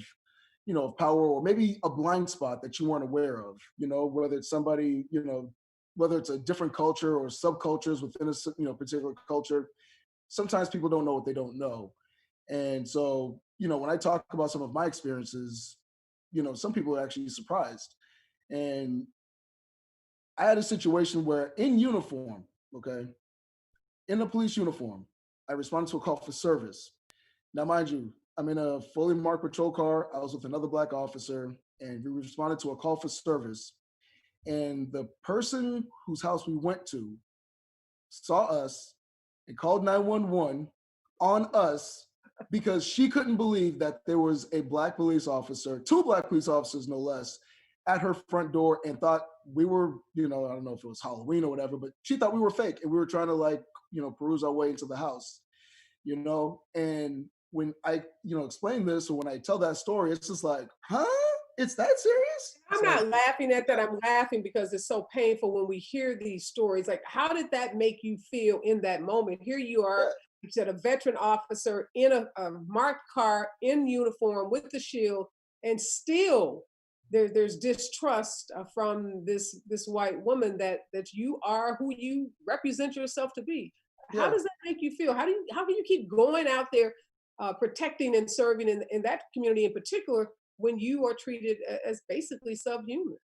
of power, or maybe a blind spot that you weren't aware of. Whether it's somebody, whether it's a different culture or subcultures within a particular culture. Sometimes people don't know what they don't know. And so, when I talk about some of my experiences, some people are actually surprised. And I had a situation where in uniform, okay, in a police uniform, I responded to a call for service. Now, mind you, I'm in a fully marked patrol car. I was with another black officer, and we responded to a call for service. And the person whose house we went to saw us and called 911 on us because she couldn't believe that there was a black police officer, two black police officers no less, at her front door, and thought we were, I don't know if it was Halloween or whatever, but she thought we were fake and we were trying to peruse our way into the house, and when I, explain this, or when I tell that story, it's just like, huh? It's that serious? I'm not laughing at that. I'm laughing because it's so painful when we hear these stories. Like, how did that make you feel in that moment? Here you are, you said a veteran officer in a marked car in uniform with the shield, and still there's distrust from this white woman that you are who you represent yourself to be. How Yeah. does that make you feel? How can you keep going out there protecting and serving in that community in particular when you are treated as basically subhuman?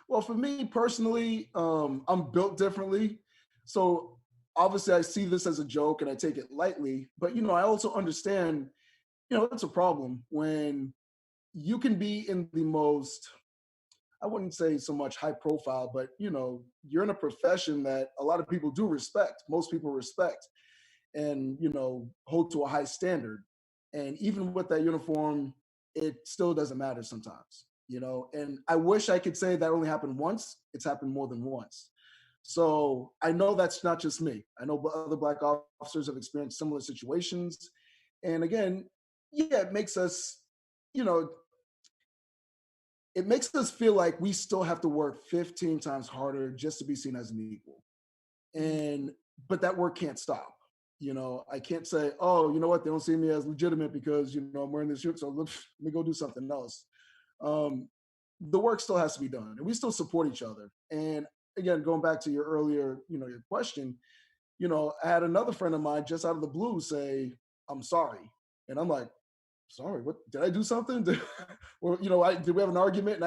Well, for me personally, I'm built differently. So obviously I see this as a joke and I take it lightly, but I also understand, it's a problem when you can be in the most, I wouldn't say so much high profile, but you're in a profession that a lot of people do respect, most people respect, and hold to a high standard. And even with that uniform, it still doesn't matter sometimes. And I wish I could say that only happened once. It's happened more than once. So I know that's not just me. I know other black officers have experienced similar situations. And again, yeah, you know it makes us feel like we still have to work 15 times harder just to be seen as an equal. And but that work can't stop. I can't say, oh, you know what, they don't see me as legitimate because I'm wearing this shirt, so let me go do something else. um, the work still has to be done, and we still support each other. And again, going back to your earlier, your question, I had another friend of mine just out of the blue say, I'm sorry. And I'm like, sorry, what, did I do something? Or, did we have an argument?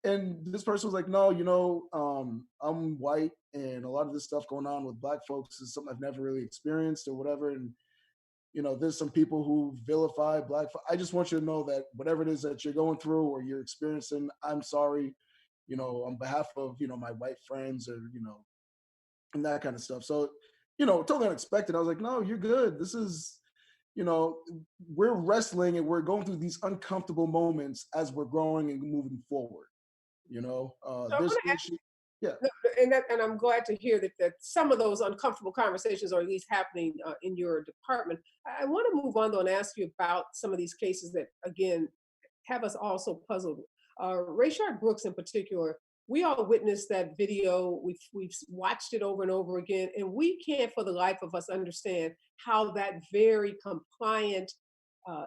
And this person was like, no, I'm white, and a lot of this stuff going on with black folks is something I've never really experienced or whatever. And, there's some people who vilify I just want you to know that whatever it is that you're going through or you're experiencing, I'm sorry, on behalf of, my white friends, or, and that kind of stuff. So, totally unexpected. I was like, no, you're good. This is, you know, we're wrestling and we're going through these uncomfortable moments as we're growing and moving forward. So I'm There's going to issues. Yeah. No, and I'm glad to hear that some of those uncomfortable conversations are at least happening in your department. I want to move on though and ask you about some of these cases that again have us all so puzzled. Rayshard Brooks in particular, we all witnessed that video. We've watched it over and over again, and we can't for the life of us understand how that very compliant, uh,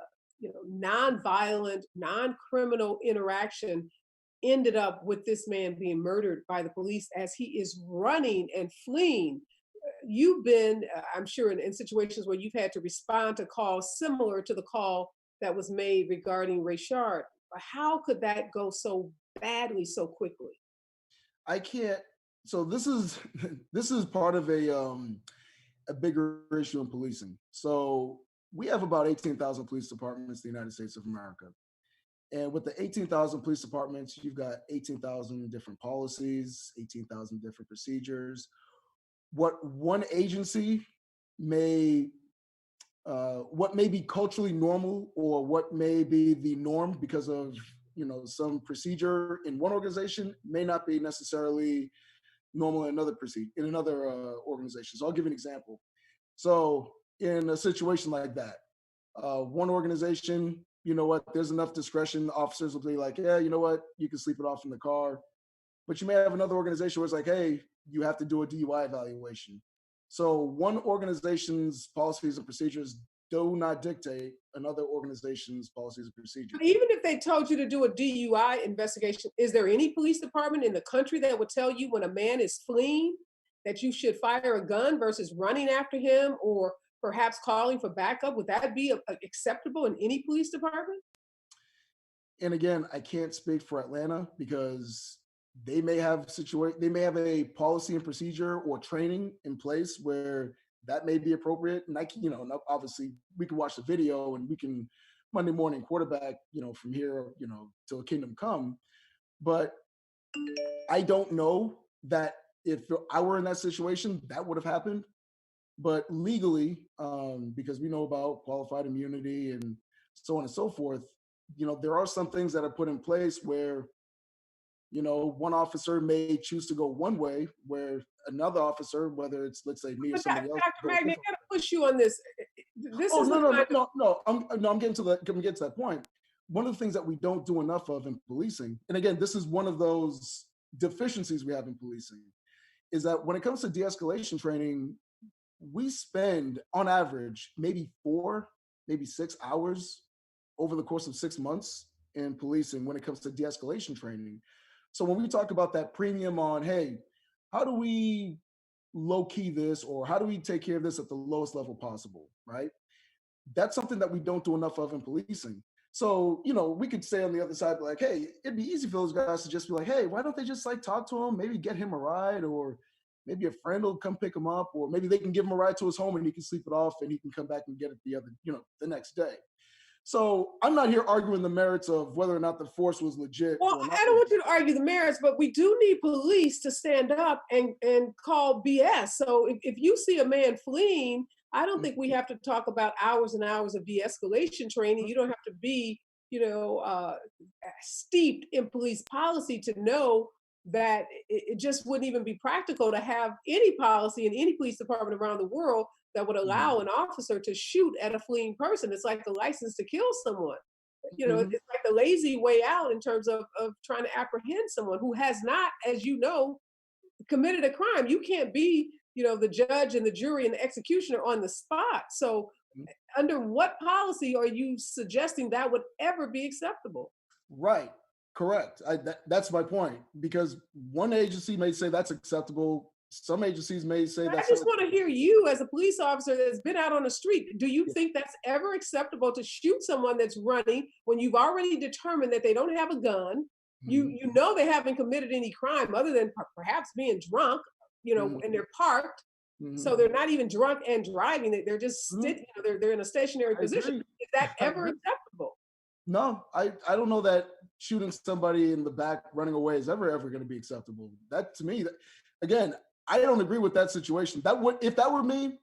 non-violent, non-criminal interaction ended up with this man being murdered by the police as he is running and fleeing. You've been, I'm sure, in situations where you've had to respond to calls similar to the call that was made regarding Rayshard. How could that go so badly so quickly? I can't. So this is this is part of a bigger issue in policing. So we have about 18,000 police departments in the United States of America. And with the 18,000 police departments, you've got 18,000 different policies, 18,000 different procedures. What one agency may, what may be culturally normal, or what may be the norm because of some procedure in one organization, may not be necessarily normal in another organization. So I'll give you an example. So in a situation like that, one organization you know what, there's enough discretion. Officers will be like, yeah, you know what, you can sleep it off in the car. But you may have another organization where it's like, hey, you have to do a DUI evaluation. So one organization's policies and procedures do not dictate another organization's policies and procedures. But even if they told you to do a DUI investigation, is there any police department in the country that would tell you when a man is fleeing that you should fire a gun versus running after him or perhaps calling for backup? Would that be acceptable in any police department? And again, I can't speak for Atlanta because they may have they may have a policy and procedure or training in place where that may be appropriate. And obviously we can watch the video and we can Monday morning quarterback, from here, till kingdom come. But I don't know that if I were in that situation, that would have happened. But legally, because we know about qualified immunity and so on and so forth, there are some things that are put in place where, one officer may choose to go one way, where another officer, whether it's, let's say, me or somebody else. Dr. Magni, I gotta push you on this. This Oh, is no. I'm getting to that point. One of the things that we don't do enough of in policing, and again, this is one of those deficiencies we have in policing, is that when it comes to de-escalation training, we spend on average maybe 4, maybe 6 hours over the course of 6 months in policing when it comes to de-escalation training. So when we talk about that premium on, hey, how do we low key this, or how do we take care of this at the lowest level possible, right? That's something that we don't do enough of in policing. So, we could say on the other side, like, hey, it'd be easy for those guys to just be like, hey, why don't they just talk to him, maybe get him a ride, or maybe a friend will come pick him up, or maybe they can give him a ride to his home and he can sleep it off and he can come back and get it the next day. So I'm not here arguing the merits of whether or not the force was legit. Well, I don't want you to argue the merits, but we do need police to stand up and call BS. So if you see a man fleeing, I don't think we have to talk about hours and hours of de-escalation training. You don't have to be, steeped in police policy to know that it just wouldn't even be practical to have any policy in any police department around the world that would allow an officer to shoot at a fleeing person. It's like the license to kill someone. It's like the lazy way out in terms of trying to apprehend someone who has not, as you know, committed a crime. You can't be, the judge and the jury and the executioner on the spot. So under what policy are you suggesting that would ever be acceptable? Right. Correct. That's my point, because one agency may say that's acceptable. Some agencies may say that's. I just want to hear you as a police officer that's been out on the street. Do you think that's ever acceptable to shoot someone that's running when you've already determined that they don't have a gun? You know they haven't committed any crime other than perhaps being drunk, and they're parked. So they're not even drunk and driving. They're just sitting. They're in a stationary position. Is that ever acceptable? No, I don't know that shooting somebody in the back running away is ever going to be acceptable. That, to me, again, I don't agree with that situation. If that were me,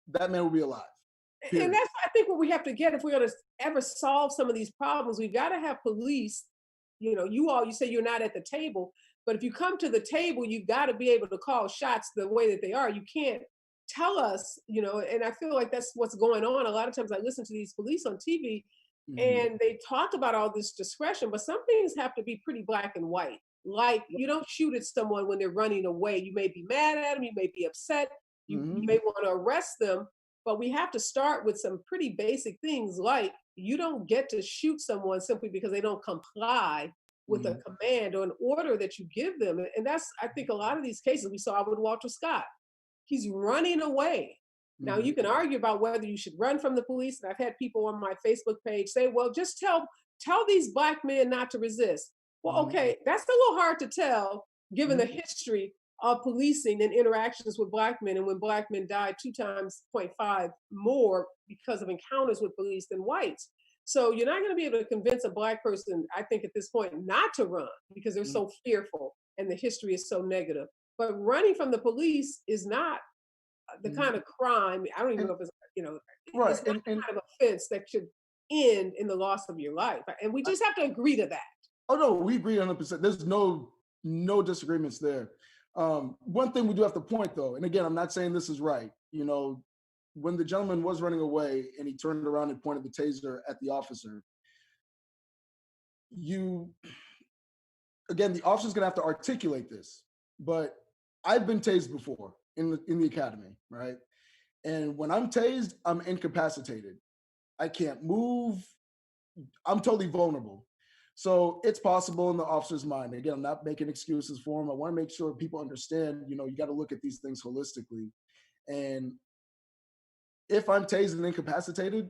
that man would be alive. Period. And that's, I think, what we have to get if we're going to ever solve some of these problems. We've got to have police. You say you're not at the table, but if you come to the table, you've got to be able to call shots the way that they are. You can't tell us, and I feel like that's what's going on. A lot of times I listen to these police on TV and they talk about all this discretion, but some things have to be pretty black and white. Like, you don't shoot at someone when they're running away. You may be mad at them, you may be upset, you may want to arrest them, but we have to start with some pretty basic things, like you don't get to shoot someone simply because they don't comply with a command or an order that you give them. And that's, I think, a lot of these cases we saw with Walter Scott. He's running away. Now, you can argue about whether you should run from the police. And I've had people on my Facebook page say, well, just tell these Black men not to resist. Well, okay, that's a little hard to tell given the history of policing and interactions with Black men, and when Black men died 2.5 more because of encounters with police than whites. So you're not going to be able to convince a Black person, I think, at this point, not to run because they're so fearful and the history is so negative. But running from the police is not the kind of crime. I don't even know if it's, right. It's not the kind of offense that should end in the loss of your life. And we just have to agree to that. Oh no, we agree 100%. There's no disagreements there. One thing we do have to point, though, and again, I'm not saying this is right. When the gentleman was running away and he turned around and pointed the taser at the officer, you, again, the officer's gonna have to articulate this, but I've been tased before in the academy, right? And when I'm tased, I'm incapacitated. I can't move. I'm totally vulnerable. So it's possible in the officer's mind. Again, I'm not making excuses for him. I want to make sure people understand, you got to look at these things holistically. And if I'm tased and incapacitated,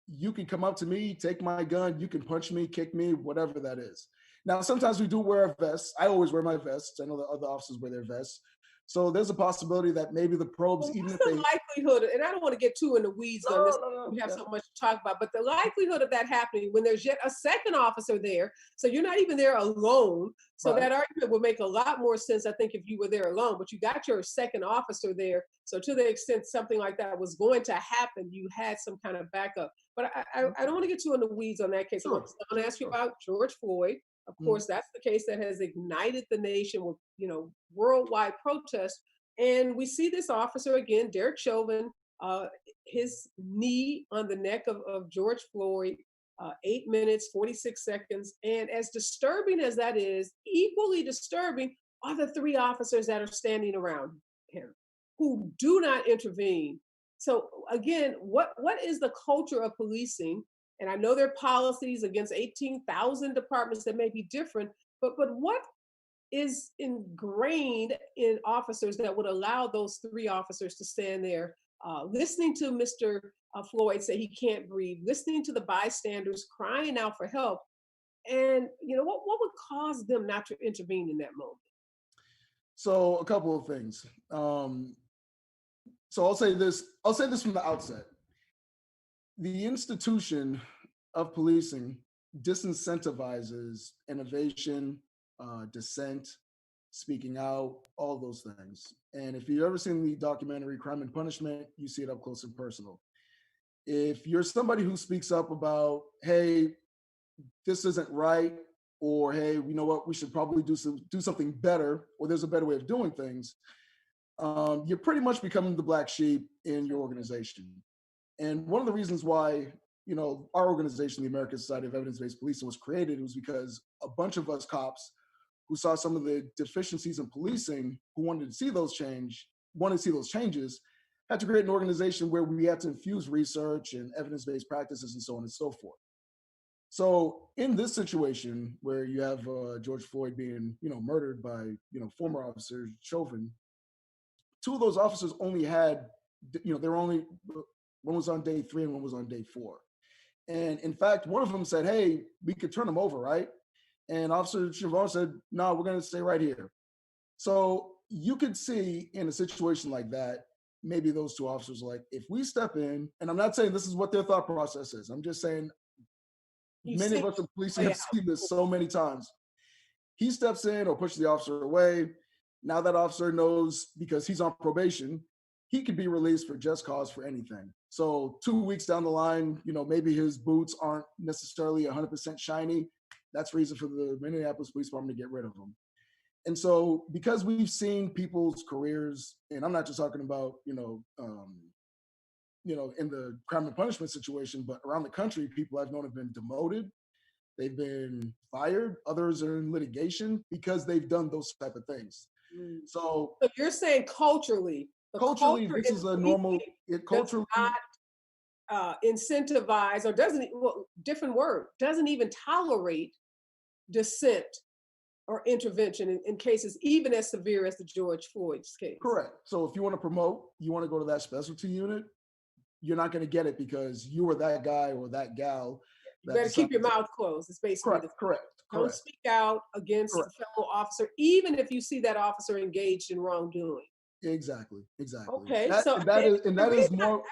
you can come up to me, take my gun, you can punch me, kick me, whatever that is. Now, sometimes we do wear a vest. I always wear my vests. I know that other officers wear their vests. So there's a possibility that maybe the probes, Well, even what's if the they likelihood, and I don't want to get too in the weeds on this, no, we have yeah, so much to talk about, but the likelihood of that happening when there's yet a second officer there, so you're not even there alone. So right. that argument would make a lot more sense, I think, if you were there alone, but you got your second officer there. So to the extent something like that was going to happen, you had some kind of backup. But I don't want to get too in the weeds on that case. I want Sure, to ask you sure. about George Floyd. Of Mhm. course, that's the case that has ignited the nation with, worldwide protests. And we see this officer again, Derek Chauvin, his knee on the neck of George Floyd, 8 minutes, 46 seconds. And as disturbing as that is, equally disturbing are the three officers that are standing around him who do not intervene. So again, what is the culture of policing? And I know there are policies against 18,000 departments that may be different, but what is ingrained in officers that would allow those three officers to stand there, listening to Mr. Floyd say he can't breathe, listening to the bystanders crying out for help, and what would cause them not to intervene in that moment? So a couple of things. So I'll say this. I'll say this from the outset. The institution of policing disincentivizes innovation, dissent, speaking out, all those things. And if you've ever seen the documentary Crime and Punishment, you see it up close and personal. If you're somebody who speaks up about, hey, this isn't right, or hey, you know what, we should probably do something better, or there's a better way of doing things, you're pretty much becoming the black sheep in your organization. And one of the reasons why, our organization, the American Society of Evidence-Based Policing, was created was because a bunch of us cops who saw some of the deficiencies in policing, who wanted to see those changes, had to create an organization where we had to infuse research and evidence-based practices and so on and so forth. So in this situation where you have George Floyd being, murdered by, former officer Chauvin, two of those officers only had, they were only, one was on day 3 and one was on day 4. And in fact, one of them said, hey, we could turn him over, right? And Officer Chauvin said, no, we're going to stay right here. So you could see in a situation like that, maybe those two officers are like, if we step in, and I'm not saying this is what their thought process is, I'm just saying You many see of us in policing play have seen this so many times. He steps in or pushes the officer away. Now that officer knows, because he's on probation, he could be released for just cause for anything. So 2 weeks down the line, maybe his boots aren't necessarily 100% shiny. That's reason for the Minneapolis Police Department to get rid of him. And so because we've seen people's careers, and I'm not just talking about, in the crime and punishment situation, but around the country, people I've known have been demoted, they've been fired, others are in litigation because they've done those type of things. Mm. So So you're saying culturally, the culturally, culture this in is a normal, policing it does culturally, not incentivize, or doesn't, well, different word, doesn't even tolerate dissent or intervention in cases even as severe as the George Floyd's case. correct. So if you want to promote, you want to go to that specialty unit, you're not going to get it because you were that guy or that gal You that better keep your decided to, mouth closed. It's basically correct, the correct, don't correct, speak out against the correct. fellow officer, even if you see that officer engaged in wrongdoing. Exactly, exactly. Okay, That so and that is and the that is reason more. go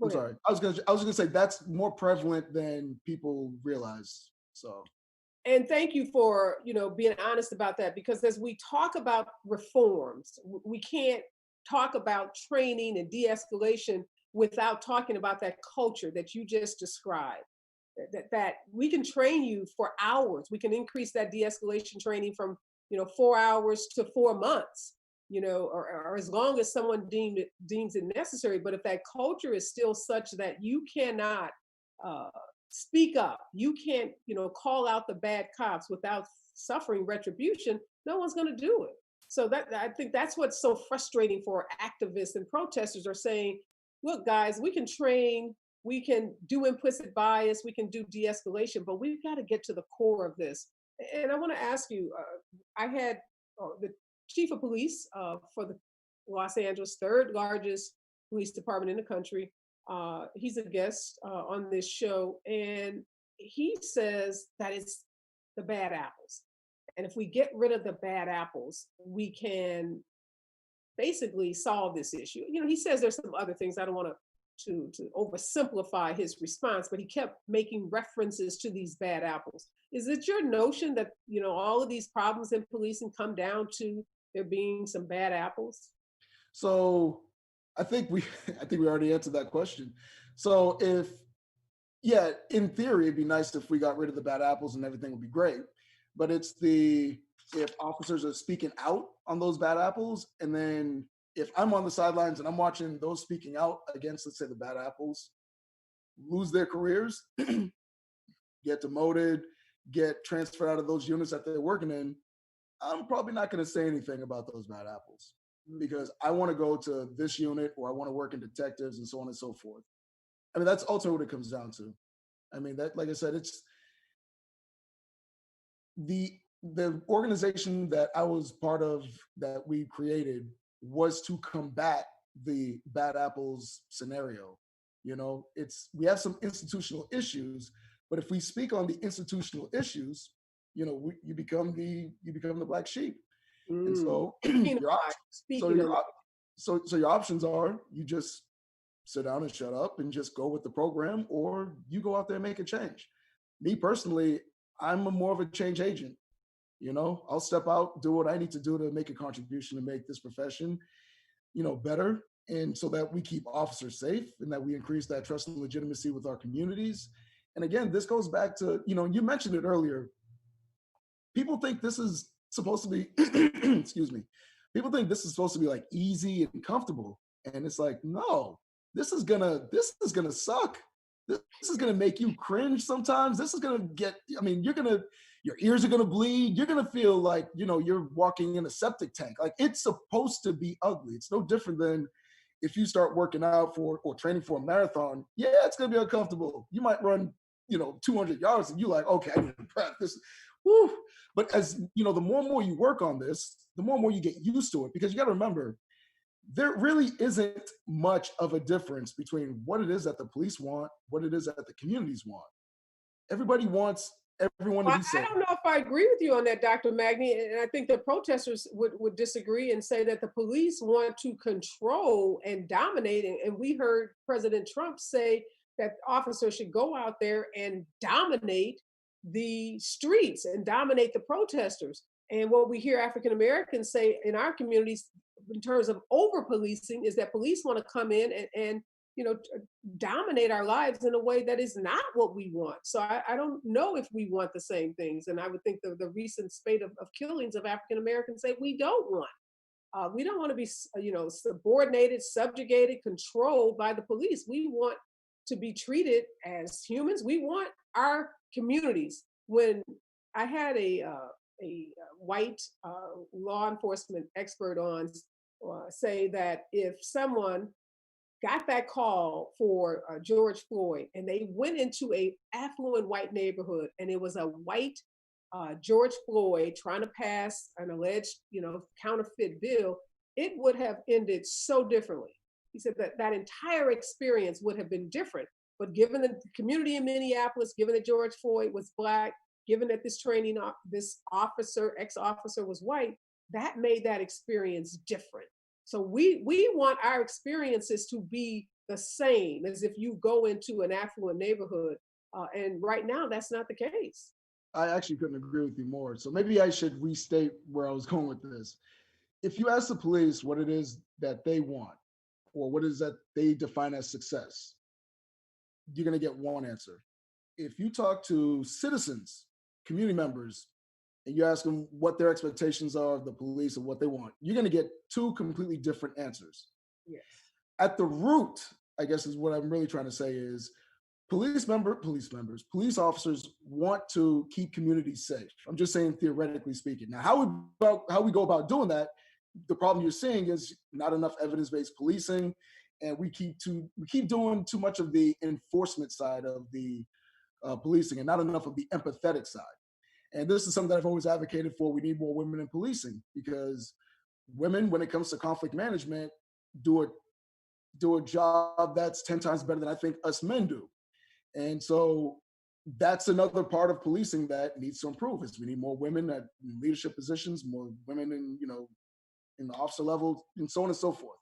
I'm ahead. sorry. I was gonna say that's more prevalent than people realize. So And thank you for being honest about that, because as we talk about reforms, we can't talk about training and de-escalation without talking about that culture that you just described. That we can train you for hours. We can increase that de-escalation training from 4 hours to 4 months, or as long as someone deems it necessary. But if that culture is still such that you cannot speak up. You can't, call out the bad cops without suffering retribution. No one's going to do it. So that I think that's what's so frustrating for activists and protesters are saying, look, guys, we can train, we can do implicit bias, we can do de-escalation, but we've got to get to the core of this. And I want to ask you, I had the chief of police for the Los Angeles, third largest police department in the country. He's a guest on this show, and he says that it's the bad apples. And if we get rid of the bad apples, we can basically solve this issue. He says there's some other things. I don't want to oversimplify his response, but he kept making references to these bad apples. Is it your notion that all of these problems in policing come down to there being some bad apples? So I think we I think we already answered that question. So yeah, in theory, it'd be nice if we got rid of the bad apples and everything would be great. But it's if officers are speaking out on those bad apples, and then if I'm on the sidelines and I'm watching those speaking out against, let's say, the bad apples lose their careers, get demoted, get transferred out of those units that they're working in, I'm probably not going to say anything about those bad apples because I want to go to this unit or I want to work in detectives and so on and so forth. I mean, that's ultimately what it comes down to. I mean, that, like I said, it's the organization that I was part of that we created was to combat the bad apples scenario. We have some institutional issues, but if we speak on the institutional issues, you become the black sheep. And so your options are you just sit down and shut up and just go with the program, or you go out there and make a change. Me personally, I'm more of a change agent. I'll step out, do what I need to do to make a contribution to make this profession, better. And so that we keep officers safe and that we increase that trust and legitimacy with our communities. And again, this goes back to, you mentioned it earlier. People think this is supposed to be, excuse me, people think this is supposed to be like easy and comfortable. And it's like, no, this is gonna suck. This is gonna make you cringe sometimes. This is gonna your ears are gonna bleed. You're gonna feel like, you're walking in a septic tank. Like, it's supposed to be ugly. It's no different than if you start working out or training for a marathon. Yeah, it's gonna be uncomfortable. You might run, 200 yards and you're like, okay, I need to practice. Woo. But as the more and more you work on this, the more and more you get used to it, because you got to remember, there really isn't much of a difference between what it is that the police want, what it is that the communities want. Everybody wants everyone to be safe. I don't know if I agree with you on that, Dr. Magni, and I think the protesters would disagree and say that the police want to control and dominate. And we heard President Trump say that officers should go out there and dominate the streets and dominate the protesters. And what we hear African Americans say in our communities in terms of over policing is that police want to come in and dominate our lives in a way that is not what we want. So I don't know if we want the same things. And I would think the recent spate of killings of African Americans say we don't want. We don't want to be, subordinated, subjugated, controlled by the police. We want to be treated as humans. We want our communities. When I had a white law enforcement expert on say that if someone got that call for George Floyd and they went into a affluent white neighborhood and it was a white George Floyd trying to pass an alleged, counterfeit bill, it would have ended so differently. He said that entire experience would have been different. But given the community in Minneapolis, given that George Floyd was Black, given that this ex-officer was white, that made that experience different. So we want our experiences to be the same as if you go into an affluent neighborhood. And right now, that's not the case. I actually couldn't agree with you more. So maybe I should restate where I was going with this. If you ask the police what it is that they want, or what it is that they define as success, you're going to get one answer. If you talk to citizens, community members, and you ask them what their expectations are of the police and what they want, you're going to get two completely different answers. Yes. At the root, I guess is what I'm really trying to say is, police officers want to keep communities safe. I'm just saying theoretically speaking. Now, how we go about doing that, the problem you're seeing is not enough evidence-based policing, and we keep doing too much of the enforcement side of the policing and not enough of the empathetic side. And this is something that I've always advocated for. We need more women in policing because women, when it comes to conflict management, do a job that's 10 times better than I think us men do. And so that's another part of policing that needs to improve is we need more women at leadership positions, more women in the officer level, and so on and so forth.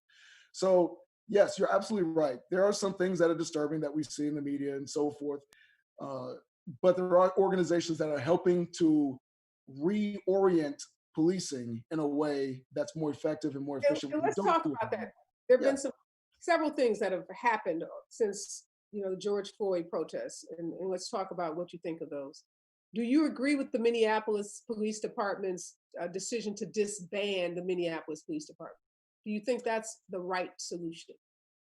So yes, you're absolutely right. There are some things that are disturbing that we see in the media and so forth. Uh, but there are organizations that are helping to reorient policing in a way that's more effective and more efficient. And We let's don't talk do it about that that. way. There have Yeah. been several things that have happened since the George Floyd protests, and let's talk about what you think of those. Do you agree with the Minneapolis Police Department's decision to disband the Minneapolis Police Department? Do you think that's the right solution?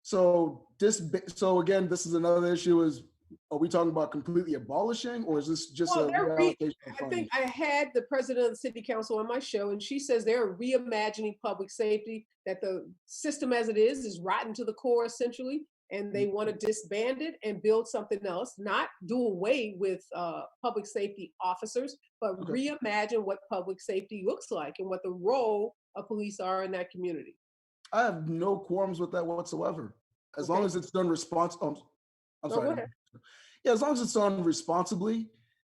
So again, this is another issue: is are we talking about completely abolishing, or is this just Well, a reallocation of I think funds? I had the president of the city council on my show, and she says they're reimagining public safety, that the system as it is rotten to the core essentially, and they want to disband it and build something else, not do away with public safety officers, but Okay. reimagine what public safety looks like and what the role of police are in that community. I have no qualms with that whatsoever, as long Okay. as it's done I'm No, sorry. go ahead. Yeah, as long as it's done responsibly,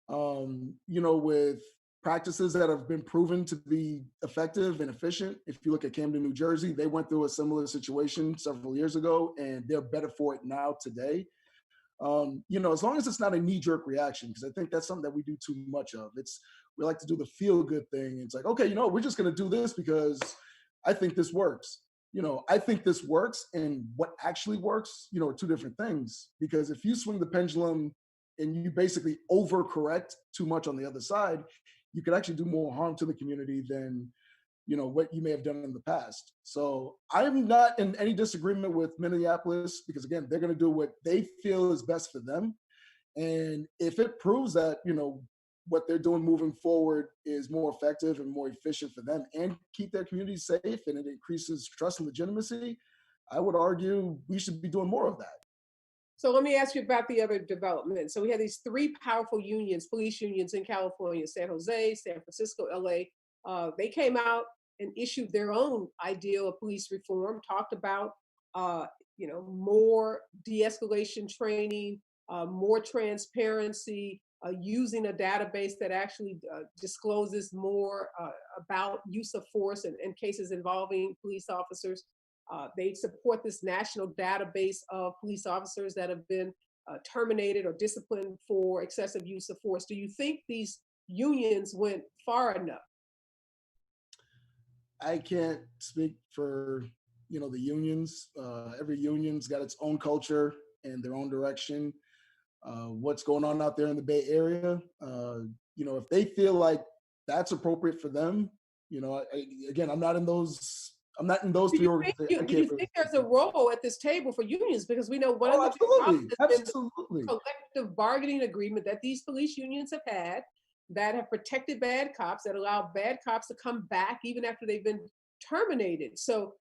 with practices that have been proven to be effective and efficient. If you look at Camden, New Jersey, they went through a similar situation several years ago, and they're better for it now today. As long as it's not a knee-jerk reaction, because I think that's something that we do too much of. We like to do the feel-good thing. It's like, okay, we're just going to do this because I think this works. I think this works, and what actually works, are two different things. Because if you swing the pendulum and you basically overcorrect too much on the other side, you could actually do more harm to the community than what you may have done in the past. So I'm not in any disagreement with Minneapolis because again, they're going to do what they feel is best for them. And if it proves that, what they're doing moving forward is more effective and more efficient for them and keep their communities safe and it increases trust and legitimacy, I would argue we should be doing more of that. So let me ask you about the other development. So we have these three powerful unions, police unions in California: San Jose, San Francisco, LA. They came out and issued their own ideal of police reform, talked about more de-escalation training, more transparency, using a database that actually discloses more about use of force and cases involving police officers. They support this national database of police officers that have been terminated or disciplined for excessive use of force. Do you think these unions went far enough? I can't speak for the unions. Every union's got its own culture and their own direction. What's going on out there in the Bay Area? If they feel like that's appropriate for them, again, I'm not in those. I'm not in those Do three you think, organizations. do you think there's a role at this table for unions? Because we know one of Oh, the big problems absolutely, has been absolutely. the collective bargaining agreement that these police unions have had that have protected bad cops, that allow bad cops to come back even after they've been terminated. So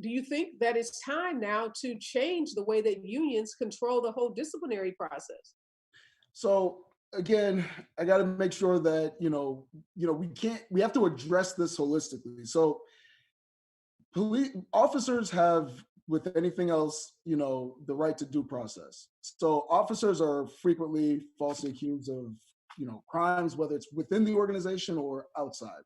do you think that it's time now to change the way that unions control the whole disciplinary process? So again, I got to make sure that we have to address this holistically. So police officers have, with anything else, the right to due process. So officers are frequently falsely accused of crimes, whether it's within the organization or outside.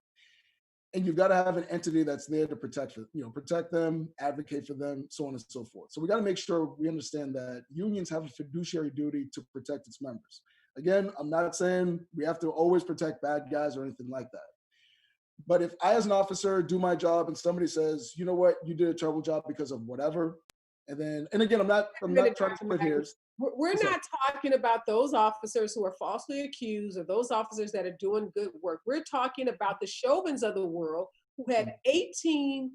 And you've got to have an entity that's there to protect them, advocate for them, so on and so forth. So we got to make sure we understand that unions have a fiduciary duty to protect its members. Again, I'm not saying we have to always protect bad guys or anything like that. But if I, as an officer, do my job and somebody says, you know what, you did a terrible job because of whatever, and again, I'm not trying to split hairs. We're not talking about those officers who are falsely accused or those officers that are doing good work. We're talking about the Chauvins of the world who had 18,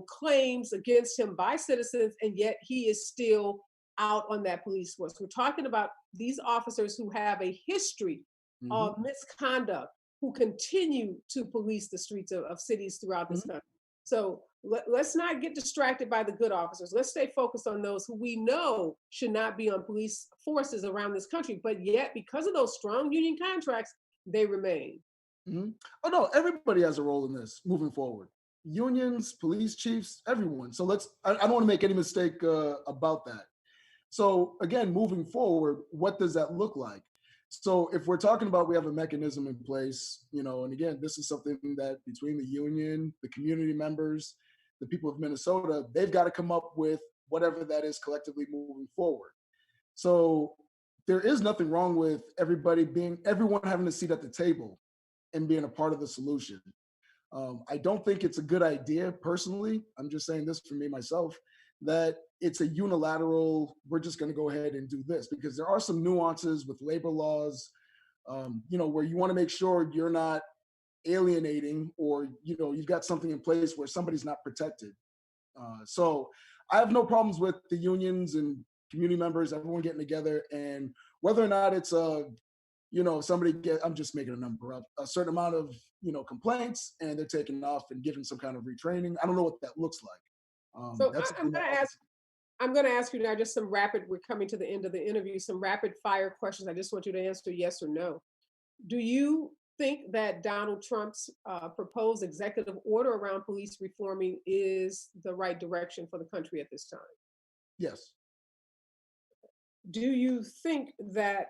claims against him by citizens, and yet he is still out on that police force. We're talking about these officers who have a history of misconduct, who continue to police the streets of cities throughout this country. So let's not get distracted by the good officers. Let's stay focused on those who we know should not be on police forces around this country, but yet because of those strong union contracts, they remain. Oh no, everybody has a role in this moving forward. Unions, police chiefs, everyone. So I don't want to make any mistake about that. So again, moving forward, what does that look like? So if we're talking about we have a mechanism in place, and again, this is something that between the union, the community members, the people of Minnesota, they've got to come up with whatever that is collectively moving forward. So there is nothing wrong with everyone having a seat at the table and being a part of the solution. I don't think it's a good idea personally. I'm just saying this for me, myself, that it's a unilateral, we're just going to go ahead and do this, because there are some nuances with labor laws, where you want to make sure you're not alienating, or, you've got something in place where somebody's not protected. So I have no problems with the unions and community members, everyone getting together, and whether or not it's I'm just making a number up, a certain amount of, complaints, and they're taking off and giving some kind of retraining. I don't know what that looks like. So That's I'm going to ask you now just we're coming to the end of the interview, some rapid fire questions. I just want you to answer yes or no. Do you think that Donald Trump's proposed executive order around police reforming is the right direction for the country at this time? Yes. Do you think that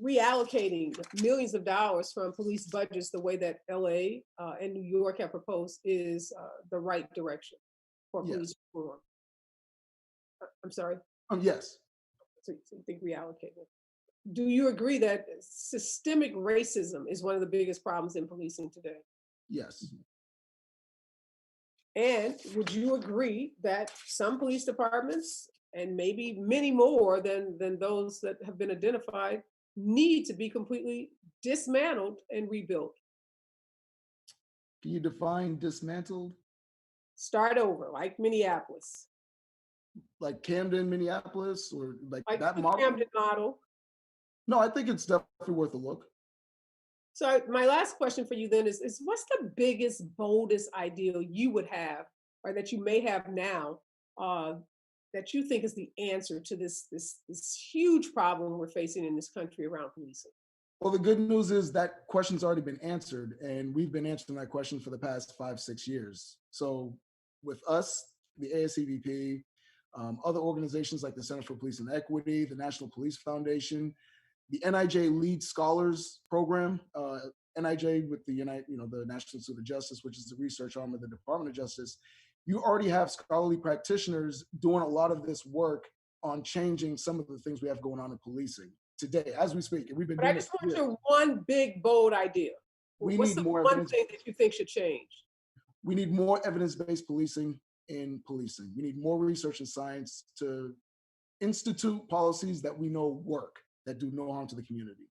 reallocating millions of dollars from police budgets the way that LA and New York have proposed is the right direction for police reform? I'm sorry? Yes. So you think reallocating. Do you agree that systemic racism is one of the biggest problems in policing today? Yes. And would you agree that some police departments, and maybe many more than those that have been identified, need to be completely dismantled and rebuilt? Can you define dismantled? Start over, like Minneapolis. Like Camden, Minneapolis, or like that the model? Camden model. No, I think it's definitely worth a look. So my last question for you then is what's the biggest, boldest ideal you would have, or that you may have now, that you think is the answer to this huge problem we're facing in this country around policing? Well, the good news is that question's already been answered, and we've been answering that question for the past 5-6 years. So with us, the ASCVP, other organizations like the Center for Police and Equity, the National Police Foundation, the NIJ Lead Scholars Program, NIJ with the the National Institute of Justice, which is the research arm of the Department of Justice. You already have scholarly practitioners doing a lot of this work on changing some of the things we have going on in policing today, as we speak. And we've been But I just want your one big, bold idea. What's the one thing that you think should change? We need more evidence-based policing in policing. We need more research and science to institute policies that we know work, that do no harm to the community.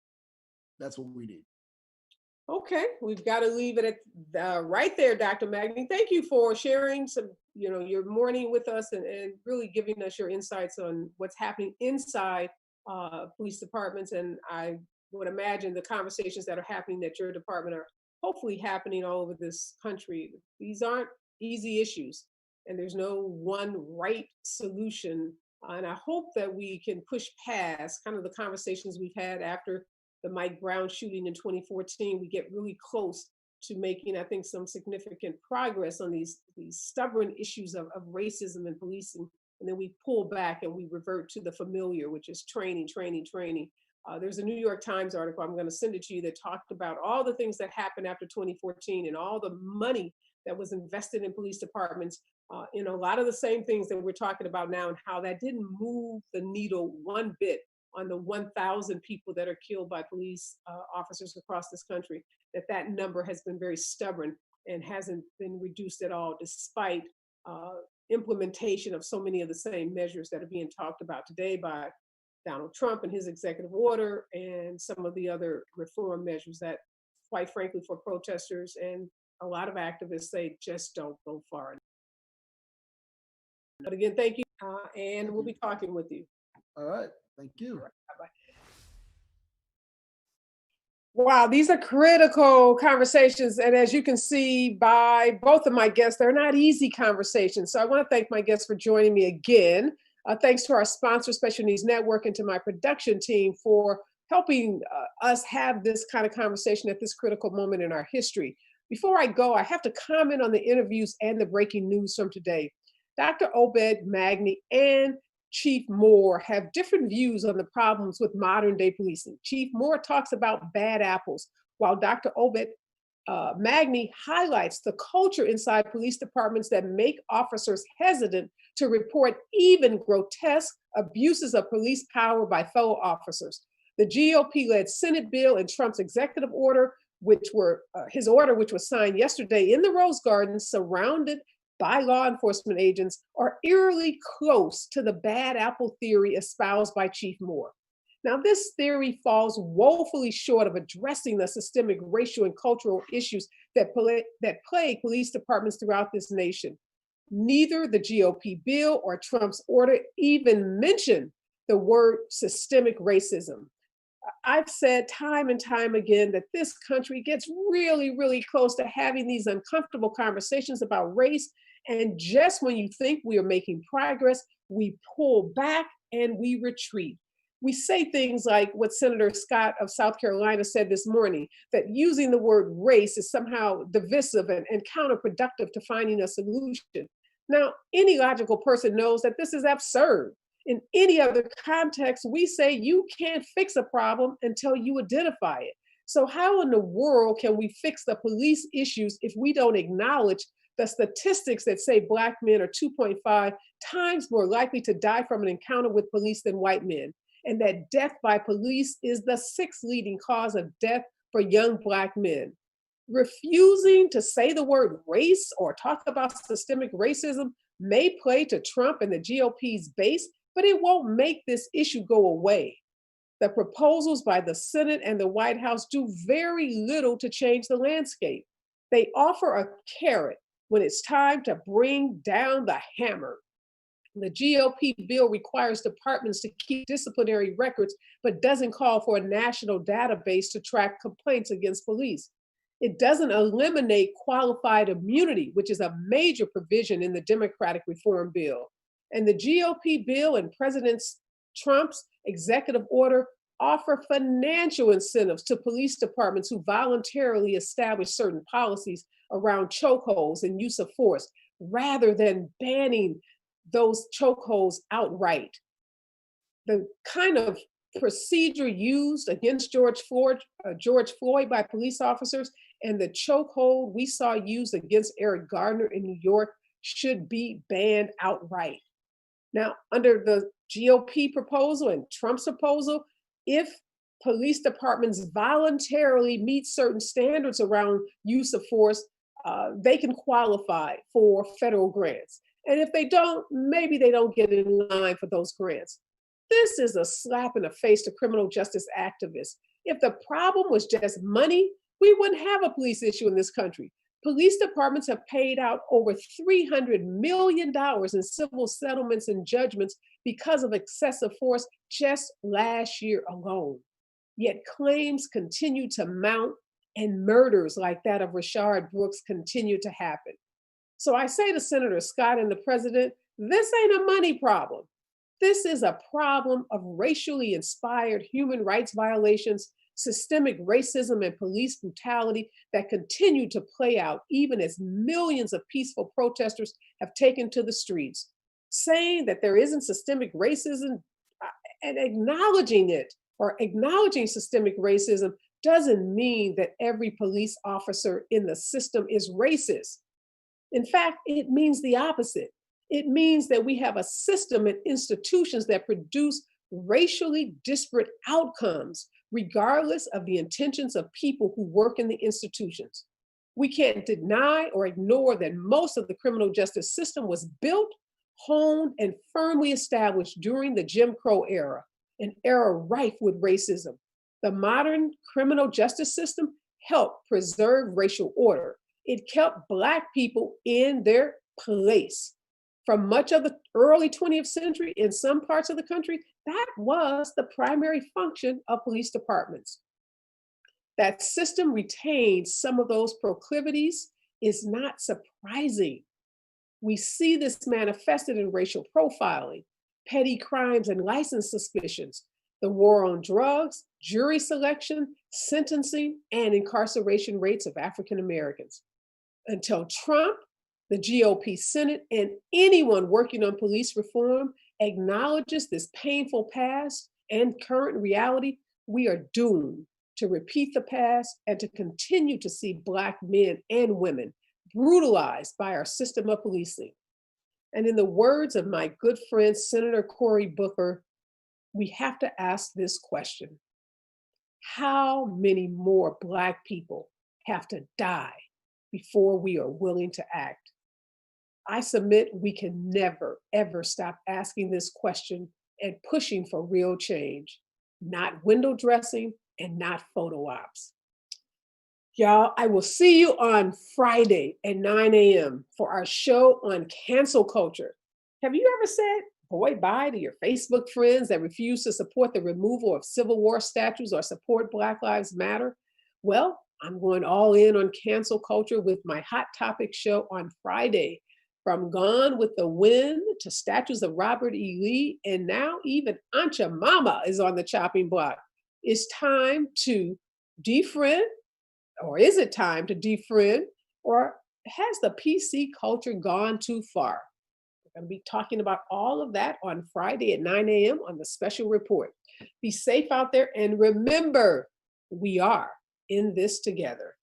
That's what we need. Okay, we've got to leave it at right there, Dr. Magny. Thank you for sharing some, your morning with us and really giving us your insights on what's happening inside police departments. And I would imagine the conversations that are happening at your department are hopefully happening all over this country. These aren't easy issues, and there's no one right solution. And I hope that we can push past kind of the conversations we've had after the Mike Brown shooting in 2014. We get really close to making, I think, some significant progress on these stubborn issues of racism and policing. And then we pull back and we revert to the familiar, which is training. There's a New York Times article, I'm going to send it to you, that talked about all the things that happened after 2014 and all the money that was invested in police departments in a lot of the same things that we're talking about now, and how that didn't move the needle one bit on the 1,000 people that are killed by police officers across this country, that number has been very stubborn and hasn't been reduced at all, despite implementation of so many of the same measures that are being talked about today by Donald Trump and his executive order, and some of the other reform measures that, quite frankly, for protesters and a lot of activists say just don't go far enough. But again, thank you. And we'll be talking with you. All right. Thank you. All right, bye-bye. Wow, these are critical conversations. And as you can see by both of my guests, they're not easy conversations. So I want to thank my guests for joining me again. Thanks to our sponsor, Special Needs Network, and to my production team for helping us have this kind of conversation at this critical moment in our history. Before I go, I have to comment on the interviews and the breaking news from today. Dr. Obed Magny and Chief Moore have different views on the problems with modern day policing. Chief Moore talks about bad apples, while Dr. Obed Magny highlights the culture inside police departments that make officers hesitant to report even grotesque abuses of police power by fellow officers. The GOP-led Senate bill and Trump's executive order, which was signed yesterday in the Rose Garden, surrounded by law enforcement agents, are eerily close to the bad apple theory espoused by Chief Moore. Now, this theory falls woefully short of addressing the systemic racial and cultural issues that plague police departments throughout this nation. Neither the GOP bill or Trump's order even mention the word systemic racism. I've said time and time again that this country gets really, really close to having these uncomfortable conversations about race. And just when you think we are making progress, we pull back and we retreat. We say things like what Senator Scott of South Carolina said this morning, that using the word race is somehow divisive and counterproductive to finding a solution. Now, any logical person knows that this is absurd. In any other context, we say you can't fix a problem until you identify it. So how in the world can we fix the police issues if we don't acknowledge the statistics that say Black men are 2.5 times more likely to die from an encounter with police than white men, and that death by police is the sixth leading cause of death for young Black men? Refusing to say the word race or talk about systemic racism may play to Trump and the GOP's base, but it won't make this issue go away. The proposals by the Senate and the White House do very little to change the landscape. They offer a carrot when it's time to bring down the hammer. The GOP bill requires departments to keep disciplinary records, but doesn't call for a national database to track complaints against police. It doesn't eliminate qualified immunity, which is a major provision in the Democratic reform bill. And the GOP bill and President Trump's executive order offer financial incentives to police departments who voluntarily establish certain policies around chokeholds and use of force, rather than banning those chokeholds outright. The kind of procedure used against George Floyd by police officers and the chokehold we saw used against Eric Gardner in New York should be banned outright. Now, under the GOP proposal and Trump's proposal, if police departments voluntarily meet certain standards around use of force, they can qualify for federal grants. And if they don't, maybe they don't get in line for those grants. This is a slap in the face to criminal justice activists. If the problem was just money, we wouldn't have a police issue in this country. Police departments have paid out over $300 million in civil settlements and judgments because of excessive force just last year alone. Yet claims continue to mount and murders like that of Rashard Brooks continue to happen. So I say to Senator Scott and the president, this ain't a money problem. This is a problem of racially inspired human rights violations, systemic racism, and police brutality that continue to play out even as millions of peaceful protesters have taken to the streets. Saying that there isn't systemic racism and acknowledging it or acknowledging systemic racism doesn't mean that every police officer in the system is racist. In fact, it means the opposite. It means that we have a system and institutions that produce racially disparate outcomes, regardless of the intentions of people who work in the institutions. We can't deny or ignore that most of the criminal justice system was built, honed, and firmly established during the Jim Crow era, an era rife with racism. The modern criminal justice system helped preserve racial order. It kept Black people in their place. from much of the early 20th century in some parts of the country, that was the primary function of police departments. That system retained some of those proclivities is not surprising. We see this manifested in racial profiling, petty crimes and license suspicions, the war on drugs, jury selection, sentencing, and incarceration rates of African Americans. Until Trump, the GOP Senate, and anyone working on police reform acknowledges this painful past and current reality, we are doomed to repeat the past and to continue to see Black men and women brutalized by our system of policing. And in the words of my good friend, Senator Cory Booker, we have to ask this question: how many more Black people have to die before we are willing to act? I submit we can never, ever stop asking this question and pushing for real change, not window dressing and not photo ops. Y'all, I will see you on Friday at 9 a.m. for our show on cancel culture. Have you ever said boy bye to your Facebook friends that refuse to support the removal of Civil War statues or support Black Lives Matter? Well, I'm going all in on cancel culture with my Hot Topic show on Friday. From Gone with the Wind to statues of Robert E. Lee, and now even Aunt Your Mama is on the chopping block. It's time to defriend, or is it time to defriend, or has the PC culture gone too far? We're going to be talking about all of that on Friday at 9 a.m. on the special report. Be safe out there, and remember, we are in this together.